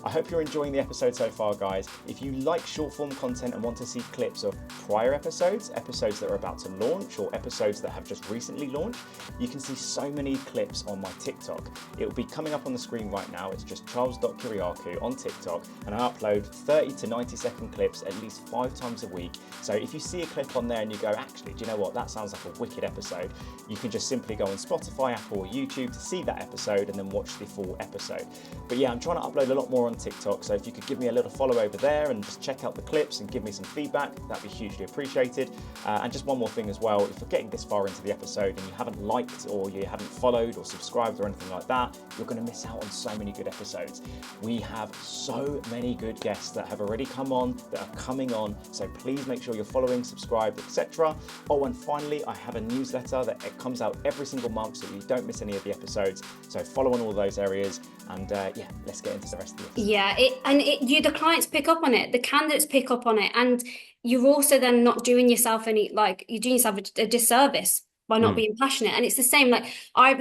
I hope you're enjoying the episode so far, guys. If you like short form content and want to see clips of prior episodes that are about to launch, or episodes that have just recently launched, you can see so many clips on my TikTok. It will be coming up on the screen right now. It's just charles.kiriakou on TikTok, and I upload 30 to 90-second clips at least 5 times a week. So if you see a clip on there and you go, actually, do you know what, that sounds like a wicked episode, you can just simply go on Spotify, Apple, or YouTube to see that episode and then watch the full episode. But yeah, I'm trying to upload a lot more on TikTok, so if you could give me a little follow over there and just check out the clips and give me some feedback, that'd be hugely appreciated. And just one more thing as well, if you're getting this far into the episode and you haven't liked or you haven't followed or subscribed or anything like that, you're going to miss out on so many good episodes. We have so many good guests that have already come on, that are coming on, so please make sure you're following, subscribed, etc. Oh, and finally, I have a newsletter that it comes out every single month so you don't miss any of the episodes. So follow on all those areas, and yeah, let's get into the rest of the episode. Yeah, the clients pick up on it, the candidates pick up on it, and you're also then not doing yourself you're doing yourself a disservice by not being passionate. And it's the same, like I've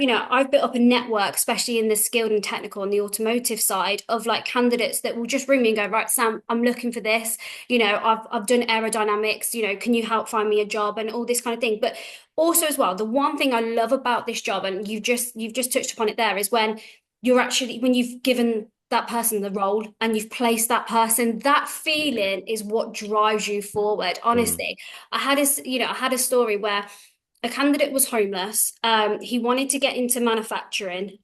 built up a network, especially in the skilled and technical and the automotive side, of like candidates that will just ring me and go, right, Sam, I'm looking for this, I've done aerodynamics, can you help find me a job, and all this kind of thing. But also as well, the one thing I love about this job, and you've just touched upon it there, is when you've given that person the role and you've placed that person, that feeling is what drives you forward. Honestly, I had a story where a candidate was homeless. He wanted to get into manufacturing.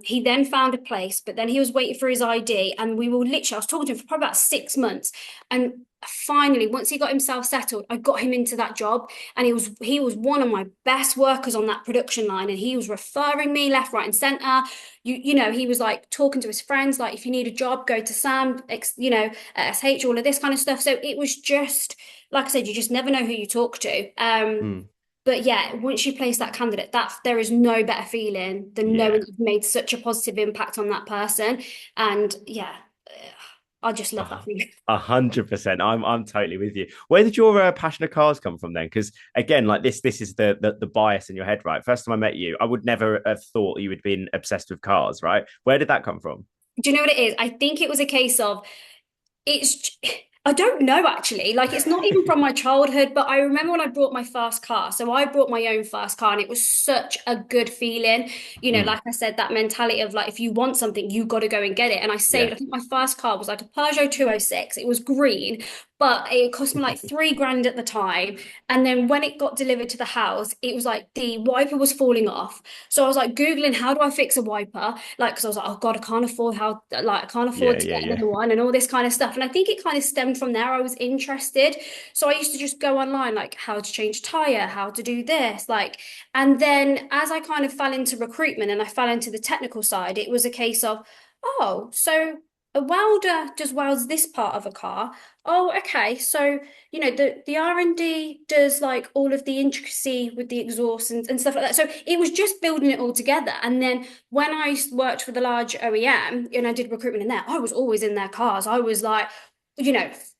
He then found a place, but then he was waiting for his ID, and I was talking to him for probably about 6 months. And finally, once he got himself settled, I got him into that job, and he was one of my best workers on that production line, and he was referring me left, right, and center. He was like talking to his friends, like, if you need a job, go to Sam, at SH, all of this kind of stuff. So it was just, like I said, you just never know who you talk to. But yeah, once you place that candidate, there is no better feeling than knowing you've made such a positive impact on that person. And yeah, I just love that feeling. 100%. I'm totally with you. Where did your passion of cars come from then? Because again, like this is the bias in your head, right? First time I met you, I would never have thought you would been obsessed with cars, right? Where did that come from? Do you know what it is? I think it was a case of I don't know, actually. Like, it's not even from my childhood, but I remember when I bought my first car. So I bought my own first car, and it was such a good feeling. Like I said, that mentality of like, if you want something, you got to go and get it. And I saved, I think my first car was like a Peugeot 206. It was green, but it cost me like 3 grand at the time. And then when it got delivered to the house, it was like the wiper was falling off. So I was like Googling, how do I fix a wiper? Like, because I was like, oh God, I can't afford to get another one, and all this kind of stuff. And I think it kind of stemmed from there. I was interested. So I used to just go online, like how to change tire, how to do this, like, and then as I kind of fell into recruitment and I fell into the technical side, it was a case of, oh, so a welder just welds this part of a car. Oh, okay. So, the R&D does like all of the intricacy with the exhaust and stuff like that. So it was just building it all together. And then when I worked for the large OEM and I did recruitment in there, I was always in their cars. I was like,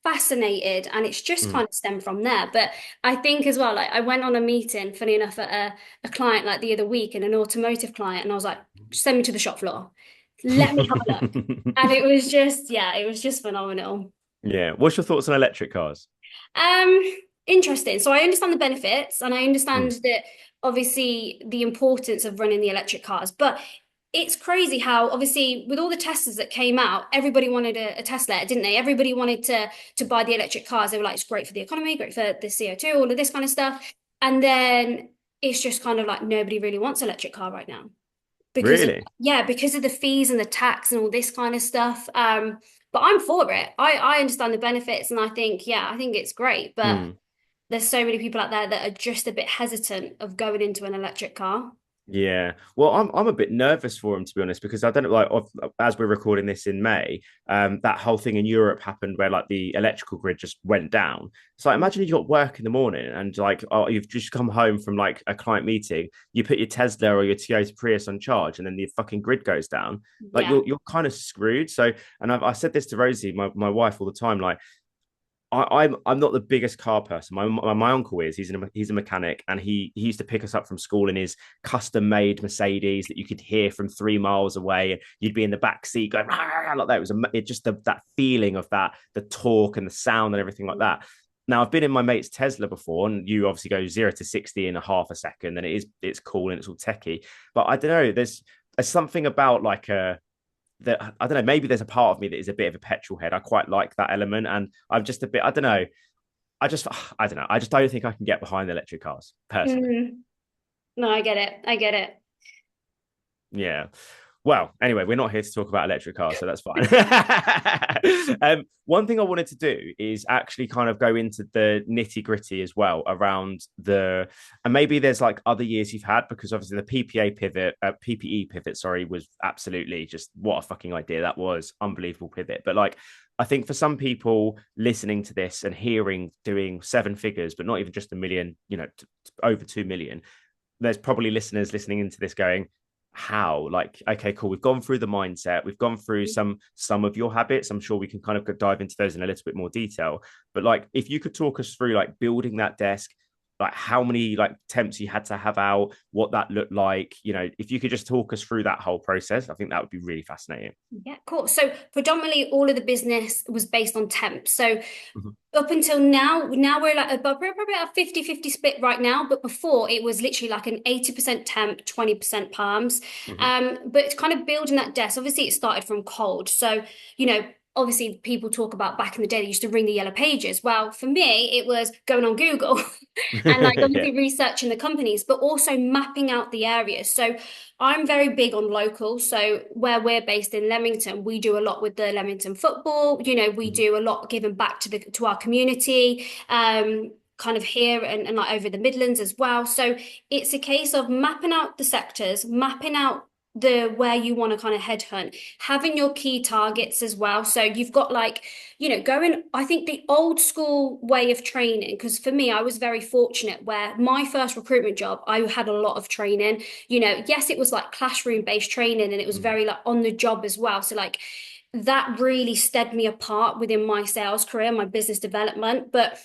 fascinated, and it's just kind of stemmed from there. But I think as well, like I went on a meeting, funny enough, at a client like the other week, and an automotive client, and I was like, send me to the shop floor. Let me have a look. And it was just phenomenal. Yeah. What's your thoughts on electric cars? Interesting. So I understand the benefits, and I understand that obviously the importance of running the electric cars, but it's crazy how obviously with all the Teslas that came out, everybody wanted a Tesla, didn't they? Everybody wanted to buy the electric cars. They were like, it's great for the economy, great for the CO2, all of this kind of stuff. And then it's just kind of like nobody really wants an electric car right now. Because of the fees and the tax and all this kind of stuff. But I'm for it. I understand the benefits, and I think it's great. But there's so many people out there that are just a bit hesitant of going into an electric car. Yeah, well, I'm a bit nervous for him, to be honest, because I don't know, like, as we're recording this in May, that whole thing in Europe happened where like the electrical grid just went down. So imagine you got work in the morning and like, you've just come home from like a client meeting, you put your Tesla or your Toyota Prius on charge, and then the fucking grid goes down. Like you're kind of screwed. So, and I said this to Rosie, my wife, all the time, like, I'm not the biggest car person. My uncle is. He's a mechanic, and he used to pick us up from school in his custom made Mercedes that you could hear from 3 miles away, and you'd be in the back seat going like that. It just that feeling of the torque and the sound and everything like that. Now I've been in my mate's Tesla before, and you obviously go 0 to 60 in a half a second, and it's cool and it's all techie. But I don't know. There's something about like a that I don't know, maybe there's a part of me that is a bit of a petrol head. I quite like that element. And I'm just a bit, I don't know. I don't know. I just don't think I can get behind electric cars personally. No, I get it. I get it. Yeah. Well, anyway, we're not here to talk about electric cars, so that's fine. One thing I wanted to do is actually kind of go into the nitty gritty as well around and maybe there's like other years you've had, because obviously the PPE pivot, sorry, was absolutely just what a fucking idea that was. Unbelievable pivot. But like, I think for some people listening to this and hearing doing 7 figures, but not even just 1 million, over 2 million, there's probably listeners listening into this going, how? Like, okay, cool, we've gone through the mindset, we've gone through some of your habits. I'm sure we can kind of dive into those in a little bit more detail, but like, if you could talk us through like building that desk, like how many like temps you had to have out, what that looked like, if you could just talk us through that whole process, I think that would be really fascinating. Yeah, cool. So predominantly all of the business was based on temp. So up until now we're like about probably a 50-50 split right now. But before it was literally like an 80% temp, 20% palms. But it's kind of building that desk. Obviously it started from cold. So, obviously people talk about back in the day, they used to ring the yellow pages. Well, for me, it was going on Google and like obviously researching the companies, but also mapping out the areas. So I'm very big on local. So where we're based in Leamington, we do a lot with the Leamington football. We do a lot giving back to our community. Kind of here and like over the Midlands as well. So it's a case of mapping out the sectors, mapping out where you want to kind of headhunt, having your key targets as well. So you've got like, going, I think the old school way of training, because for me, I was very fortunate where my first recruitment job, I had a lot of training, yes, it was like classroom based training and it was very like on the job as well. So like that really set me apart within my sales career, my business development. But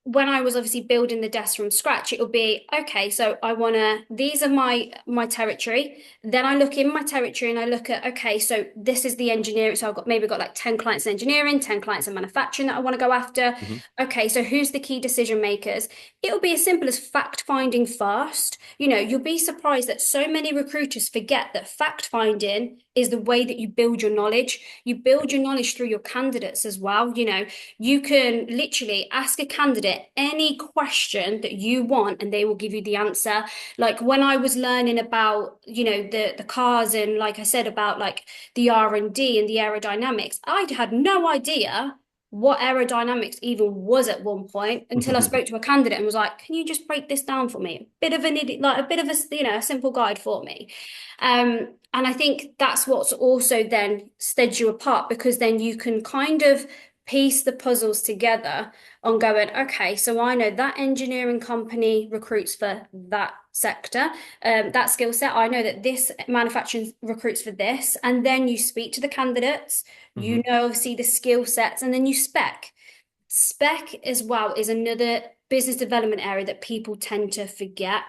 when I was obviously building the desk from scratch, it'll be, okay, so these are my territory. Then I look in my territory and I look at, okay, so this is the engineering. So I've got like 10 clients in engineering, 10 clients in manufacturing that I want to go after. Okay, so who's the key decision makers? It'll be as simple as fact finding first. You'll be surprised that so many recruiters forget that fact finding is the way that you build your knowledge. You build your knowledge through your candidates as well. You can literally ask a candidate any question that you want and they will give you the answer. Like when I was learning about, the cars and like I said about like the R&D and the aerodynamics, I had no idea what aerodynamics even was at one point until I spoke to a candidate and was like, can you just break this down for me? A bit of a simple guide for me. And I think that's what's also then stead you apart, because then you can kind of piece the puzzles together on going, okay, so I know that engineering company recruits for that sector, that skill set. I know that this manufacturing recruits for this. And then you speak to the candidates, obviously the skill sets, and then you spec. Spec as well is another business development area that people tend to forget.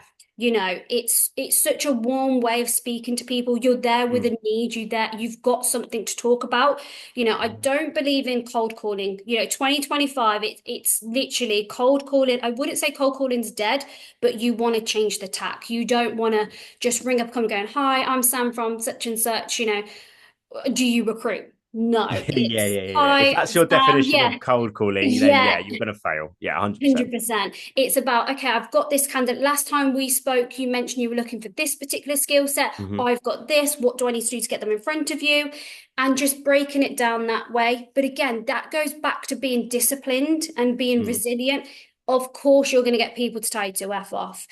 It's such a warm way of speaking to people. You're there with a need, you've got something to talk about. I don't believe in cold calling. 2025, it's literally cold calling. I wouldn't say cold calling's dead, but you want to change the tack. You don't want to just ring up going, hi, I'm Sam from such and such, do you recruit? No. Yeah. If that's your definition of cold calling, then you're going to fail. Yeah, 100%. It's about, okay, I've got this candidate. Last time we spoke, you mentioned you were looking for this particular skill set. I've got this. What do I need to do to get them in front of you? And just breaking it down that way. But again, that goes back to being disciplined and being resilient. Of course, you're going to get people to tell you to F off,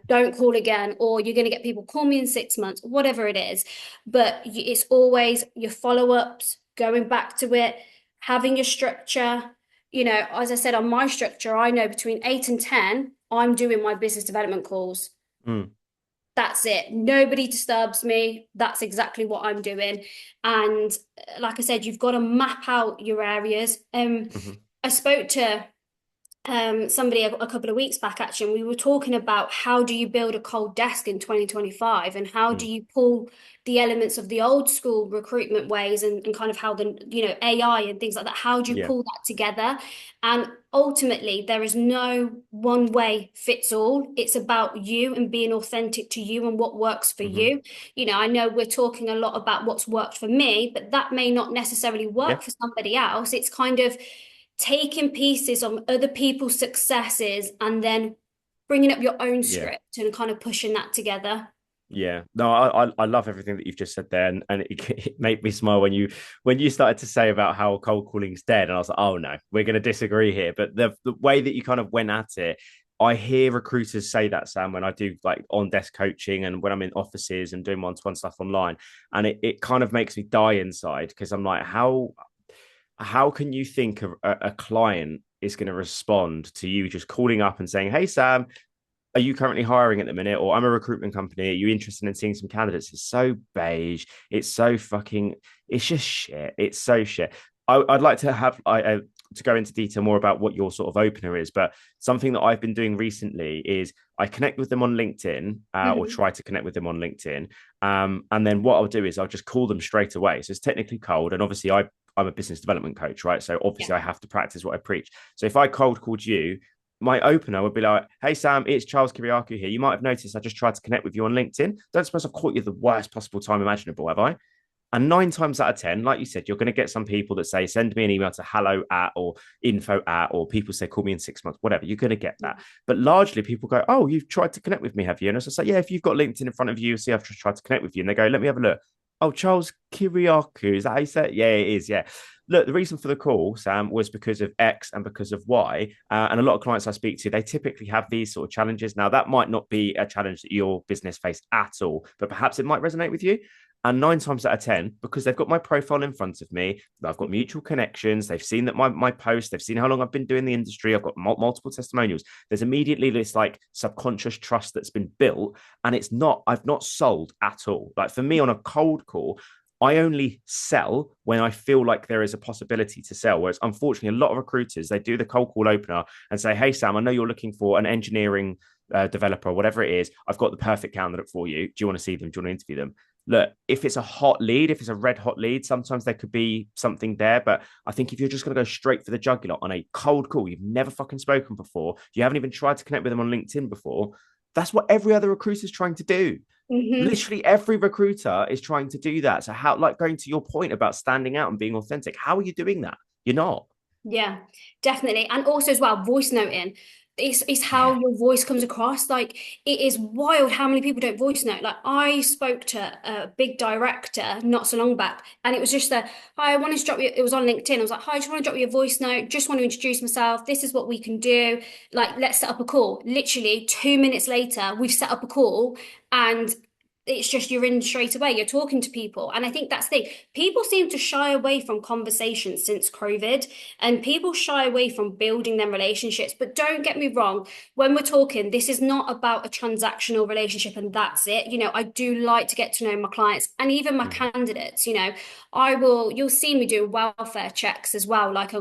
don't call again, or you're going to get people call me in 6 months, whatever it is. But it's always your follow-ups, going back to it, having your structure. As I said, on my structure, I know between 8 and 10, I'm doing my business development calls. That's it. Nobody disturbs me. That's exactly what I'm doing. And like I said, you've got to map out your areas. I spoke to somebody a couple of weeks back actually, and we were talking about how do you build a cold desk in 2025, and how do you pull the elements of the old school recruitment ways and kind of how the AI and things like that, how do you pull that together? And ultimately there is no one way fits all. It's about you and being authentic to you and what works for you. I know we're talking a lot about what's worked for me, but that may not necessarily work for somebody else. It's kind of taking pieces of other people's successes and then bringing up your own script and kind of pushing that together. Yeah, no, I love everything that you've just said there, and it made me smile when you started to say about how cold calling's dead, and I was like, oh no, we're going to disagree here. But the way that you kind of went at it, I hear recruiters say that, Sam, when I do like on desk coaching and when I'm in offices and doing one-to-one stuff online, and it kind of makes me die inside, because I'm like, how can you think a client is going to respond to you just calling up and saying, hey, Sam, are you currently hiring at the minute? Or I'm a recruitment company. Are you interested in seeing some candidates? It's so beige. It's so fucking, it's just shit. It's so shit. I'd like to have to go into detail more about what your sort of opener is, but something that I've been doing recently is I connect with them on LinkedIn or try to connect with them on LinkedIn. And then what I'll do is I'll just call them straight away. So it's technically cold. And obviously I'm a business development coach, right? So obviously I have to practice what I preach. So if I cold called you, my opener would be like, hey, Sam, it's Charles Kiriakou here. You might have noticed I just tried to connect with you on LinkedIn. Don't suppose I've caught you at the worst possible time imaginable, have I? And 9 times out of 10, like you said, you're going to get some people that say, send me an email to hello at or info at, or people say, call me in 6 months, whatever. You're going to get that. But largely people go, oh, you've tried to connect with me, have you? And I was like, yeah, if you've got LinkedIn in front of you, see, I've just tried to connect with you. And they go, let me have a look. Oh, Charles Kiriakou, is that how you say it? Yeah, it is. Yeah. Look, the reason for the call, Sam, was because of X and because of Y. And a lot of clients I speak to, they typically have these sort of challenges. Now, that might not be a challenge that your business faced at all, but perhaps it might resonate with you. And 9 times out of 10, because they've got my profile in front of me, I've got mutual connections, they've seen that my post, they've seen how long I've been doing the industry, I've got multiple testimonials. There's immediately this like subconscious trust that's been built, and I've not sold at all. Like for me on a cold call, I only sell when I feel like there is a possibility to sell. Whereas unfortunately, a lot of recruiters, they do the cold call opener and say, hey, Sam, I know you're looking for an engineering developer or whatever it is. I've got the perfect candidate for you. Do you want to see them? Do you want to interview them? Look, if it's a hot lead, if it's a red hot lead, sometimes there could be something there. But I think if you're just going to go straight for the jugular on a cold call, you've never fucking spoken before, you haven't even tried to connect with them on LinkedIn before, that's what every other recruiter is trying to do. Literally every recruiter is trying to do that. So how, like going to your point about standing out and being authentic, how are you doing that? You're not. Yeah, definitely. And also as well, voice noting. It's how your voice comes across. Like it is wild how many people don't voice note. Like I spoke to a big director not so long back, and it was just hi, I wanted to drop you. It was on LinkedIn. I was like, hi, I just want to drop you a voice note. Just want to introduce myself. This is what we can do. Like, let's set up a call. Literally 2 minutes later, we've set up a call, and it's just you're in straight away. You're talking to people. And I think that's the thing. People seem to shy away from conversations since COVID, and people shy away from building them relationships. But don't get me wrong, when we're talking, this is not about a transactional relationship and that's it. I do like to get to know my clients and even my candidates. You'll see me do welfare checks as well, like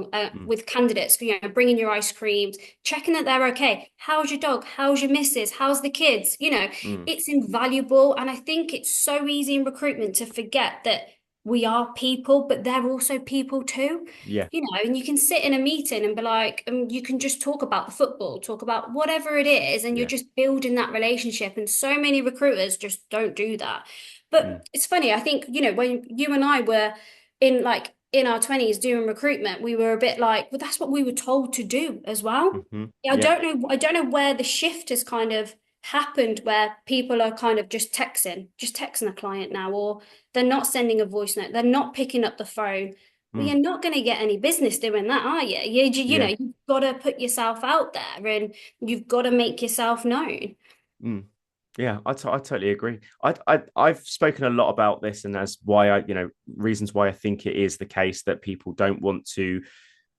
with candidates, bringing your ice creams, checking that they're okay. How's your dog? How's your missus? How's the kids? It's invaluable. And I think it's so easy in recruitment to forget that we are people, but they're also people too. Yeah. And you can sit in a meeting and be like, you can just talk about the football, talk about whatever it is, and you're just building that relationship. And so many recruiters just don't do that. But it's funny, I think, when you and I were in our 20s doing recruitment, we were a bit like, well, that's what we were told to do as well. I don't know where the shift has kind of happened, where people are kind of just texting a client now, or they're not sending a voice note, they're not picking up the phone. Well, you're not going to get any business doing that, are you? You know, you've got to put yourself out there and you've got to make yourself known. Yeah, I totally agree. I've spoken a lot about this, and that's why reasons why I think it is the case that people don't want to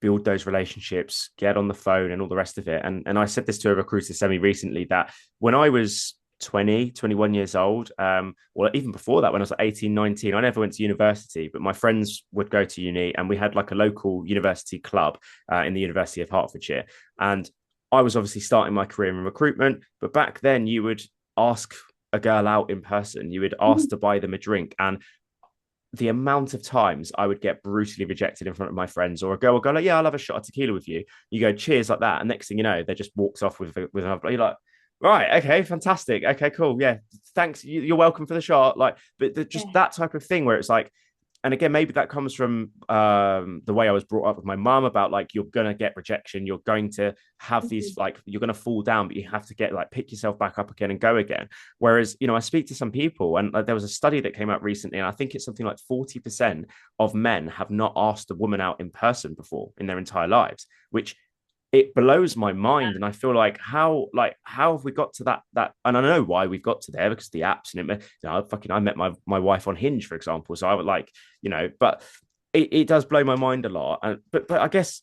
build those relationships, get on the phone and all the rest of it. And I said this to a recruiter semi recently, that when I was 20, 21 years old. Well, even before that, when I was like 18, 19, I never went to university, but my friends would go to uni, and we had like a local university club in the University of Hertfordshire. And I was obviously starting my career in recruitment, but back then you would ask a girl out in person, you would ask to buy them a drink. And the amount of times I would get brutally rejected in front of my friends, or a girl would go like, yeah, I'll have a shot of tequila with you. You go, cheers, like that. And next thing you know, they just walked off with another. You're like, right, okay, fantastic. Okay, cool. Yeah, thanks. You're welcome for the shot. Like, but just that type of thing where it's like, and again, maybe that comes from the way I was brought up with my mum about like, you're going to get rejection. You're going to have these, like, you're going to fall down, but you have to get like, pick yourself back up again and go again. Whereas, you know, I speak to some people, and there was a study that came out recently, and I think it's something like 40% of men have not asked a woman out in person before in their entire lives, which it blows my mind. And I feel like how have we got to that and I know why we've got to there, because of the apps. And it, you know, I met my wife on Hinge, for example, so I would like, you know, but it does blow my mind a lot. And but I guess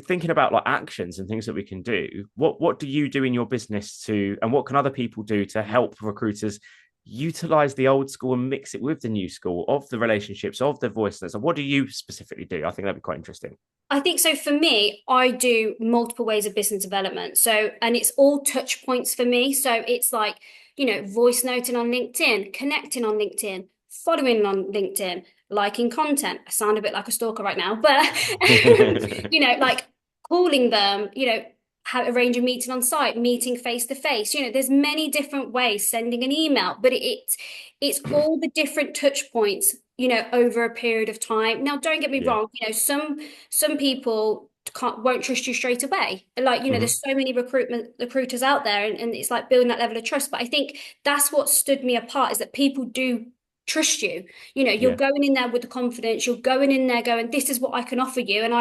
thinking about like actions and things that we can do, what do you do in your business to, and what can other people do to help recruiters utilize the old school and mix it with the new school of the relationships, of the voices? And what do you specifically do? I think that'd be quite interesting. I think so. For me, I do multiple ways of business development. So, and it's all touch points for me. So it's like, you know, voice noting on LinkedIn, connecting on LinkedIn, following on LinkedIn, liking content. I sound a bit like a stalker right now, but, you know, like calling them, you know, arrange a meeting on site, meeting face to face. You know, there's many different ways, sending an email, but it's all the different touch points, you know, over a period of time. Now, don't get me wrong, you know, some people won't trust you straight away. Like, you know, there's so many recruiters out there, and it's like building that level of trust. But I think that's what stood me apart, is that people do trust you. You know, you're going in there with the confidence, you're going in there going, this is what I can offer you, and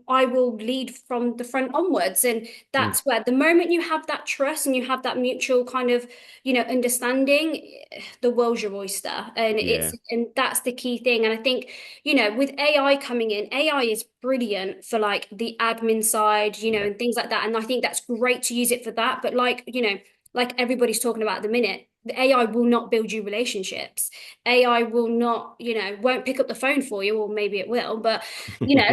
I will lead from the front onwards. And that's where the moment you have that trust and you have that mutual kind of, you know, understanding, the world's your oyster. And and that's the key thing. And I think, you know, with AI coming in, AI is brilliant for like the admin side, you know, and things like that. And I think that's great to use it for that. But like, you know, like everybody's talking about at the minute, the AI will not build you relationships. AI will not, you know, won't pick up the phone for you, or maybe it will, but you know,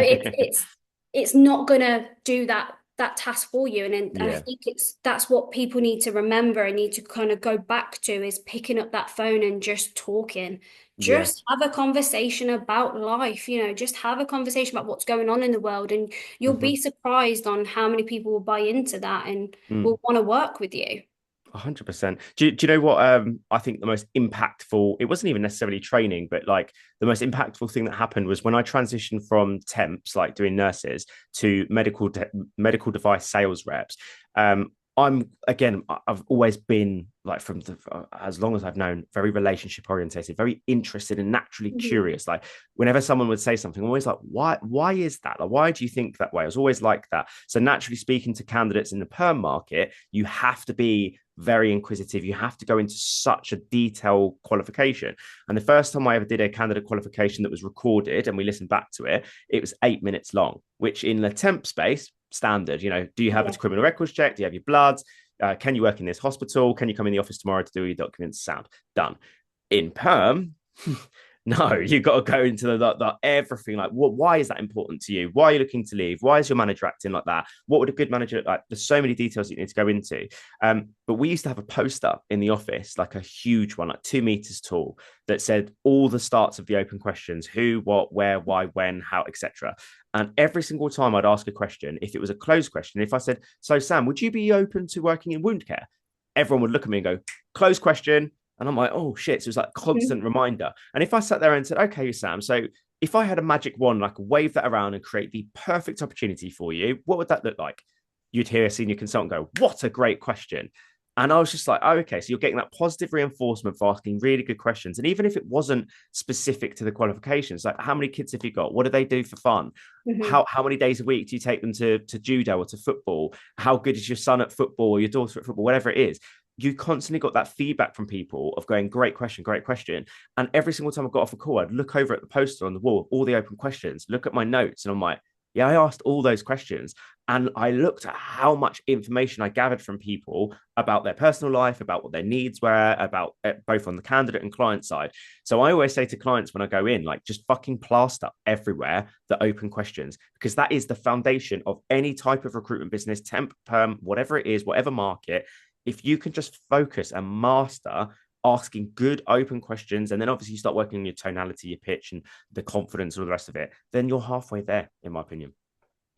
it's not gonna do that task for you. And I think that's what people need to remember and need to kind of go back to, is picking up that phone and just talking. Just have a conversation about life, you know, just have a conversation about what's going on in the world, and you'll be surprised on how many people will buy into that and will want to work with you. 100%. Do you know what I think the most impactful, it wasn't even necessarily training, but like the most impactful thing that happened was when I transitioned from temps, like doing nurses, to medical device sales reps. I've always been like, from as long as I've known, very relationship orientated, very interested and naturally curious. Like whenever someone would say something, I'm always like, why is that? Like, why do you think that way? I was always like that. So naturally, speaking to candidates in the perm market, you have to be very inquisitive. You have to go into such a detailed qualification. And the first time I ever did a candidate qualification that was recorded and we listened back to it, it was 8 minutes long, which in the temp space, standard. You know, do you have a criminal records check? Do you have your bloods? Can you work in this hospital? Can you come in the office tomorrow to do your documents? Sound done. In perm, no, you've got to go into the everything. Like, why is that important to you? Why are you looking to leave? Why is your manager acting like that? What would a good manager look like? There's so many details you need to go into. But we used to have a poster in the office, like a huge one, like 2 meters tall, that said all the starts of the open questions: who, what, where, why, when, how, etc. And every single time I'd ask a question, if it was a closed question, if I said, so Sam, would you be open to working in wound care? Everyone would look at me and go, closed question. And I'm like, oh shit. So it was like a constant reminder. And if I sat there and said, okay, Sam, so if I had a magic wand, I could wave that around and create the perfect opportunity for you, what would that look like? You'd hear a senior consultant go, what a great question. And I was just like, oh, okay, so you're getting that positive reinforcement for asking really good questions. And even if it wasn't specific to the qualifications, like how many kids have you got? What do they do for fun? How many days a week do you take them to judo or to football? How good is your son at football or your daughter at football? Whatever it is. You constantly got that feedback from people of going, great question, great question. And every single time I got off a call, I'd look over at the poster on the wall, all the open questions, look at my notes, and I'm like, Yeah, I asked all those questions and I looked at how much information I gathered from people about their personal life, about what their needs were, about both on the candidate and client side. So I always say to clients when I go in, like, just fucking plaster everywhere the open questions, because that is the foundation of any type of recruitment business, temp, perm, whatever it is, whatever market. If you can just focus and master asking good open questions, and then obviously you start working on your tonality, your pitch, and the confidence, and all the rest of it, then you're halfway there, in my opinion.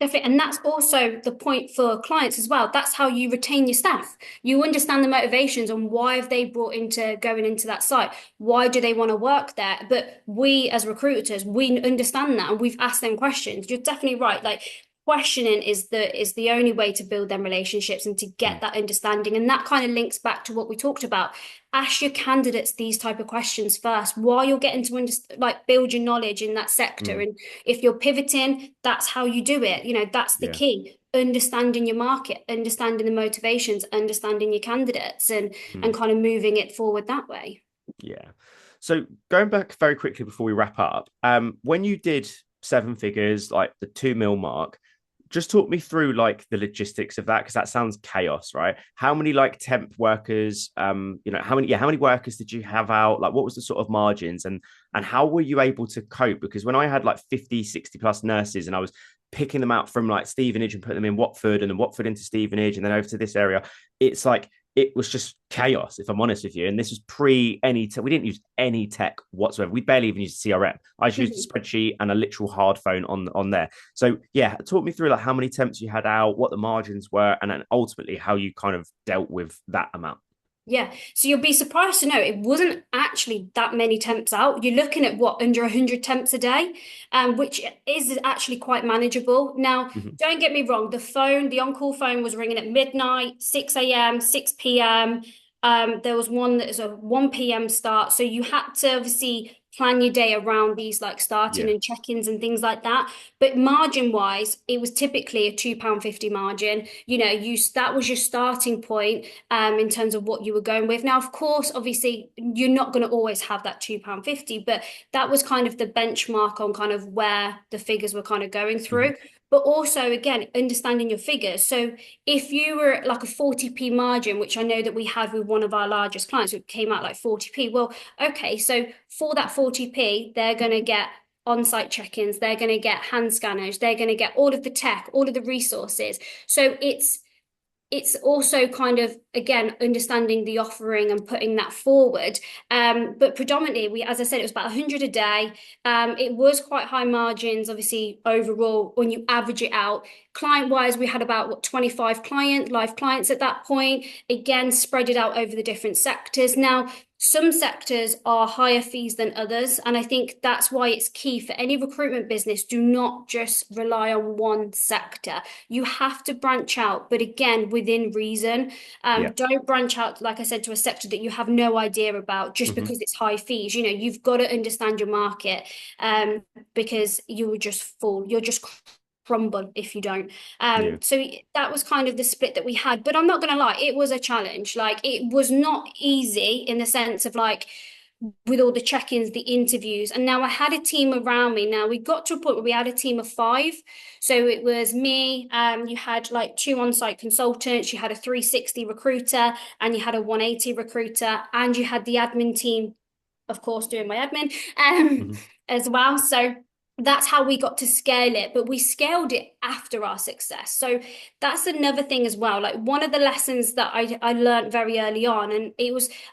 Definitely. And that's also the point for clients as well. That's how you retain your staff. You understand the motivations and why have they brought into going into that site? Why do they want to work there? But we as recruiters, we understand that and we've asked them questions. You're definitely right. Like questioning is the only way to build them relationships and to get that understanding. And that kind of links back to what we talked about. Ask your candidates these type of questions first while you're getting to build your knowledge in that sector. And if you're pivoting, that's how you do it. That's the key. Understanding your market, understanding the motivations, understanding your candidates, and kind of moving it forward that way. Yeah. So going back very quickly before we wrap up, when you did 7 figures, like the 2 mil mark, just talk me through like the logistics of that, because that sounds chaos, right? How many like temp workers, how many workers did you have out? Like what was the sort of margins, and how were you able to cope? Because when I had like 50, 60 plus nurses and I was picking them out from like Stevenage and putting them in Watford and then Watford into Stevenage and then over to this area, it's like, it was just chaos, if I'm honest with you. And this was pre any we didn't use any tech whatsoever. We barely even used CRM. I just used a spreadsheet and a literal hard phone on there. So yeah, talk me through like how many temps you had out, what the margins were, and then ultimately how you kind of dealt with that amount. Yeah, so you'll be surprised to know it wasn't actually that many temps out. You're looking at under 100 temps a day, which is actually quite manageable. Now, don't get me wrong, the on-call phone was ringing at midnight, 6 a.m., 6 p.m. There was one that is a 1 p.m. start. So you had to obviously plan your day around these like starting and check-ins and things like that. But margin wise, it was typically a £2.50 margin. That was your starting point in terms of what you were going with. Now, of course, obviously, you're not going to always have that £2.50, but that was kind of the benchmark on kind of where the figures were kind of going through. But also, again, understanding your figures. So if you were like a 40p margin, which I know that we had with one of our largest clients, who came out like 40p. Well, okay, so for that 40p, they're going to get on-site check-ins, they're going to get hand scanners, they're going to get all of the tech, all of the resources. So it's also kind of, again, understanding the offering and putting that forward. But predominantly, as I said, it was about 100 a day. It was quite high margins, obviously, overall, when you average it out. Client-wise, we had about 25 live clients at that point. Again, spread it out over the different sectors. Now, some sectors are higher fees than others. And I think that's why it's key for any recruitment business. Do not just rely on one sector. You have to branch out, but again, within reason. Don't branch out, like I said, to a sector that you have no idea about just because it's high fees. You've got to understand your market because you will just fall. You'll just crumble if you don't. So that was kind of the split that we had. But I'm not going to lie, it was a challenge. Like, it was not easy in the sense of like, with all the check-ins, the interviews. And now I had a team around me. Now we got to a point where we had a team of 5. So it was me, you had like 2 on-site consultants, you had a 360 recruiter, and you had a 180 recruiter, and you had the admin team, of course, doing my admin as well. So that's how we got to scale it, but we scaled it after our success. So that's another thing as well. Like, one of the lessons that I learned very early on, and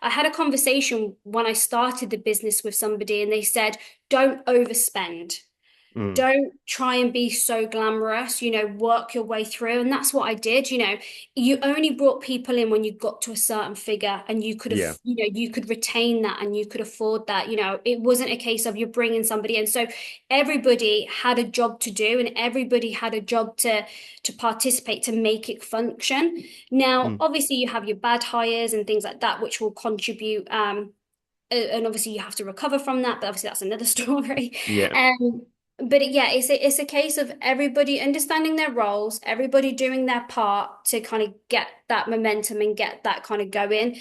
I had a conversation when I started the business with somebody, and they said, don't overspend. Don't try and be so glamorous, work your way through. And that's what I did. You only brought people in when you got to a certain figure, and you could have, you could retain that and you could afford that. It wasn't a case of you're bringing somebody in. So everybody had a job to do, and everybody had a job to participate, to make it function. Now, obviously you have your bad hires and things like that, which will contribute, and obviously you have to recover from that, but obviously that's another story. But it's a case of everybody understanding their roles, everybody doing their part to kind of get that momentum and get that kind of going.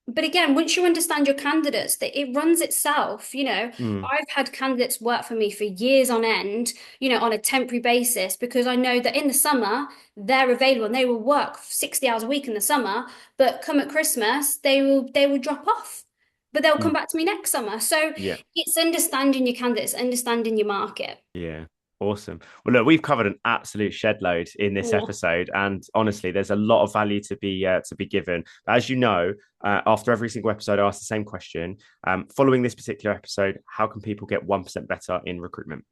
But again, once you understand your candidates, that it runs itself. Mm, I've had candidates work for me for years on end, on a temporary basis, because I know that in the summer they're available and they will work 60 hours a week in the summer, but come at Christmas, they will drop off. But they'll come mm, back to me next summer. So yeah. it's understanding your candidates, understanding your market. Yeah. Awesome. Well, look, we've covered an absolute shed load in this Yeah. episode, and honestly, there's a lot of value to be given. But as you know, after every single episode, I ask the same question. Following this particular episode, how can people get 1% better in recruitment?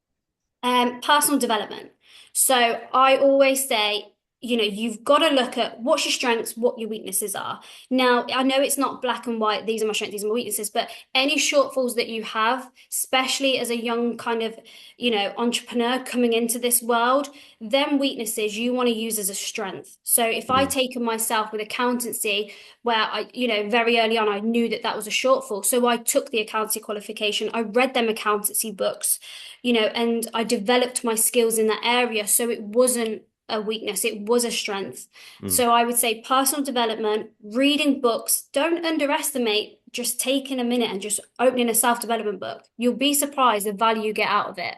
Personal development. So I always say, you've got to look at what's your strengths, what your weaknesses are. Now, I know it's not black and white, these are my strengths, these are my weaknesses, but any shortfalls that you have, especially as a young kind of, entrepreneur coming into this world, them weaknesses you want to use as a strength. So if I Mm, take myself with accountancy, where very early on, I knew that that was a shortfall. So I took the accountancy qualification, I read them accountancy books, and I developed my skills in that area. So it wasn't a weakness, it was a strength. mm, So I would say personal development, reading books, don't underestimate just taking a minute and just opening a self-development book. You'll be surprised the value you get out of it.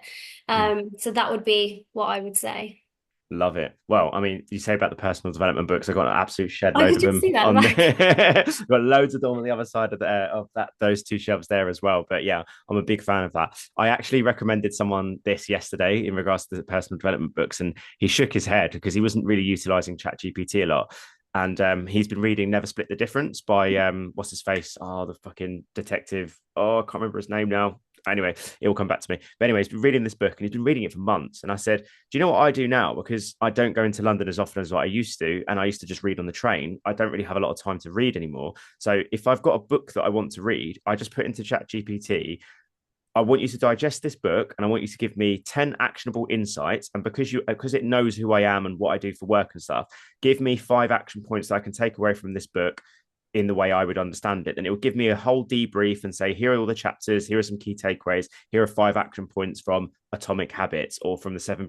mm. So that would be what I would say. Love it. Well, I mean, you say about the personal development books. I've got an absolute shed Oh, load did of you them see that, on Mike? there. Got loads of them on the other side of those two shelves there as well. But yeah, I'm a big fan of that. I actually recommended someone this yesterday in regards to the personal development books, and he shook his head because he wasn't really utilizing ChatGPT a lot. And he's been reading Never Split the Difference by what's his face? Oh, the fucking detective. Oh, I can't remember his name now. Anyway, it will come back to me. But anyway, he's been reading this book and he's been reading it for months. And I said, do you know what I do now? Because I don't go into London as often as what I used to. And I used to just read on the train. I don't really have a lot of time to read anymore. So if I've got a book that I want to read, I just put into ChatGPT, I want you to digest this book and I want you to give me 10 actionable insights. And because it knows who I am and what I do for work and stuff, give me 5 action points that I can take away from this book in the way I would understand it. And it would give me a whole debrief and say, here are all the chapters, here are some key takeaways, here are 5 action points from Atomic Habits or from the 7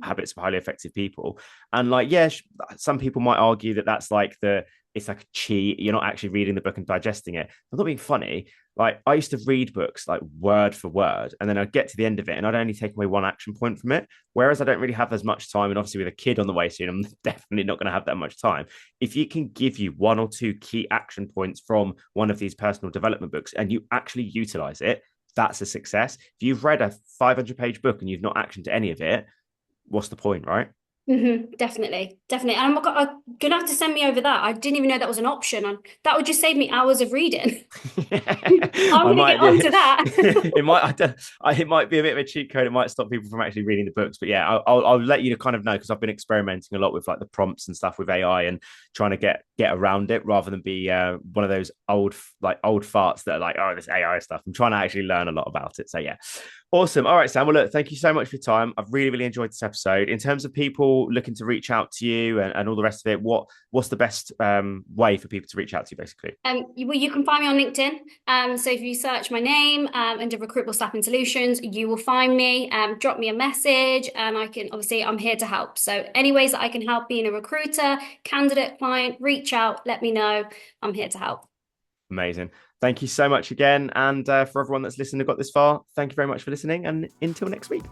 habits of highly effective people. And like, yeah, some people might argue that that's like it's like a cheat. You're not actually reading the book and digesting it. I'm not being funny. Like I used to read books like word for word, and then I'd get to the end of it and I'd only take away 1 action point from it. Whereas I don't really have as much time. And obviously with a kid on the way soon, I'm definitely not going to have that much time. If you can give you 1 or 2 key action points from one of these personal development books and you actually utilize it, that's a success. If you've read a 500-page book and you've not actioned any of it, what's the point, right? Definitely, definitely. And I'm gonna have to send me over that. I didn't even know that was an option. That would just save me hours of reading. I'm I gonna get might onto be. that. It might be a bit of a cheat code. It might stop people from actually reading the books. But yeah, I'll let you kind of know because I've been experimenting a lot with like the prompts and stuff with AI and trying to get around it rather than be one of those old farts that are like, oh, this AI stuff. I'm trying to actually learn a lot about it. So yeah. Awesome. All right, Sam. Well, look, thank you so much for your time. I've really, really enjoyed this episode. In terms of people looking to reach out to you and all the rest of it, what's the best way for people to reach out to you, basically? You can find me on LinkedIn. So if you search my name under Recruitable Staffing Solutions, you will find me. Drop me a message, and I'm here to help. So any ways that I can help being a recruiter, candidate, client, reach out, let me know. I'm here to help. Amazing. Thank you so much again. And for everyone that's listened and got this far, thank you very much for listening. And until next week.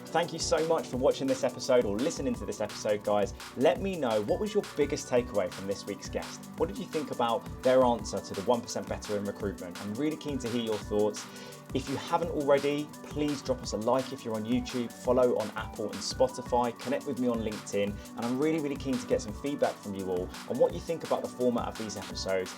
Thank you so much for watching this episode or listening to this episode, guys. Let me know, what was your biggest takeaway from this week's guest? What did you think about their answer to the 1% Better in Recruitment? I'm really keen to hear your thoughts. If you haven't already, please drop us a like if you're on YouTube, follow on Apple and Spotify, connect with me on LinkedIn, and I'm really, really keen to get some feedback from you all on what you think about the format of these episodes.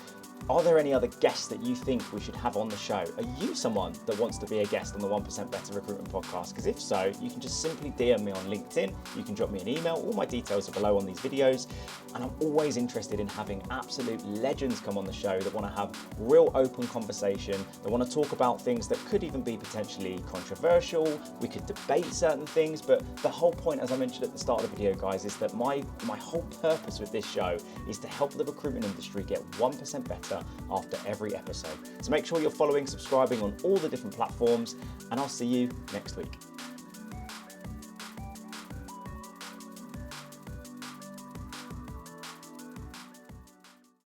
Are there any other guests that you think we should have on the show? Are you someone that wants to be a guest on the 1% Better Recruitment Podcast? Because if so, you can just simply DM me on LinkedIn. You can drop me an email. All my details are below on these videos. And I'm always interested in having absolute legends come on the show that want to have real open conversation, that want to talk about things that could even be potentially controversial. We could debate certain things, but the whole point, as I mentioned at the start of the video, guys, is that my whole purpose with this show is to help the recruitment industry get 1% better after every episode. So make sure you're following, subscribing on all the different platforms, and I'll see you next week.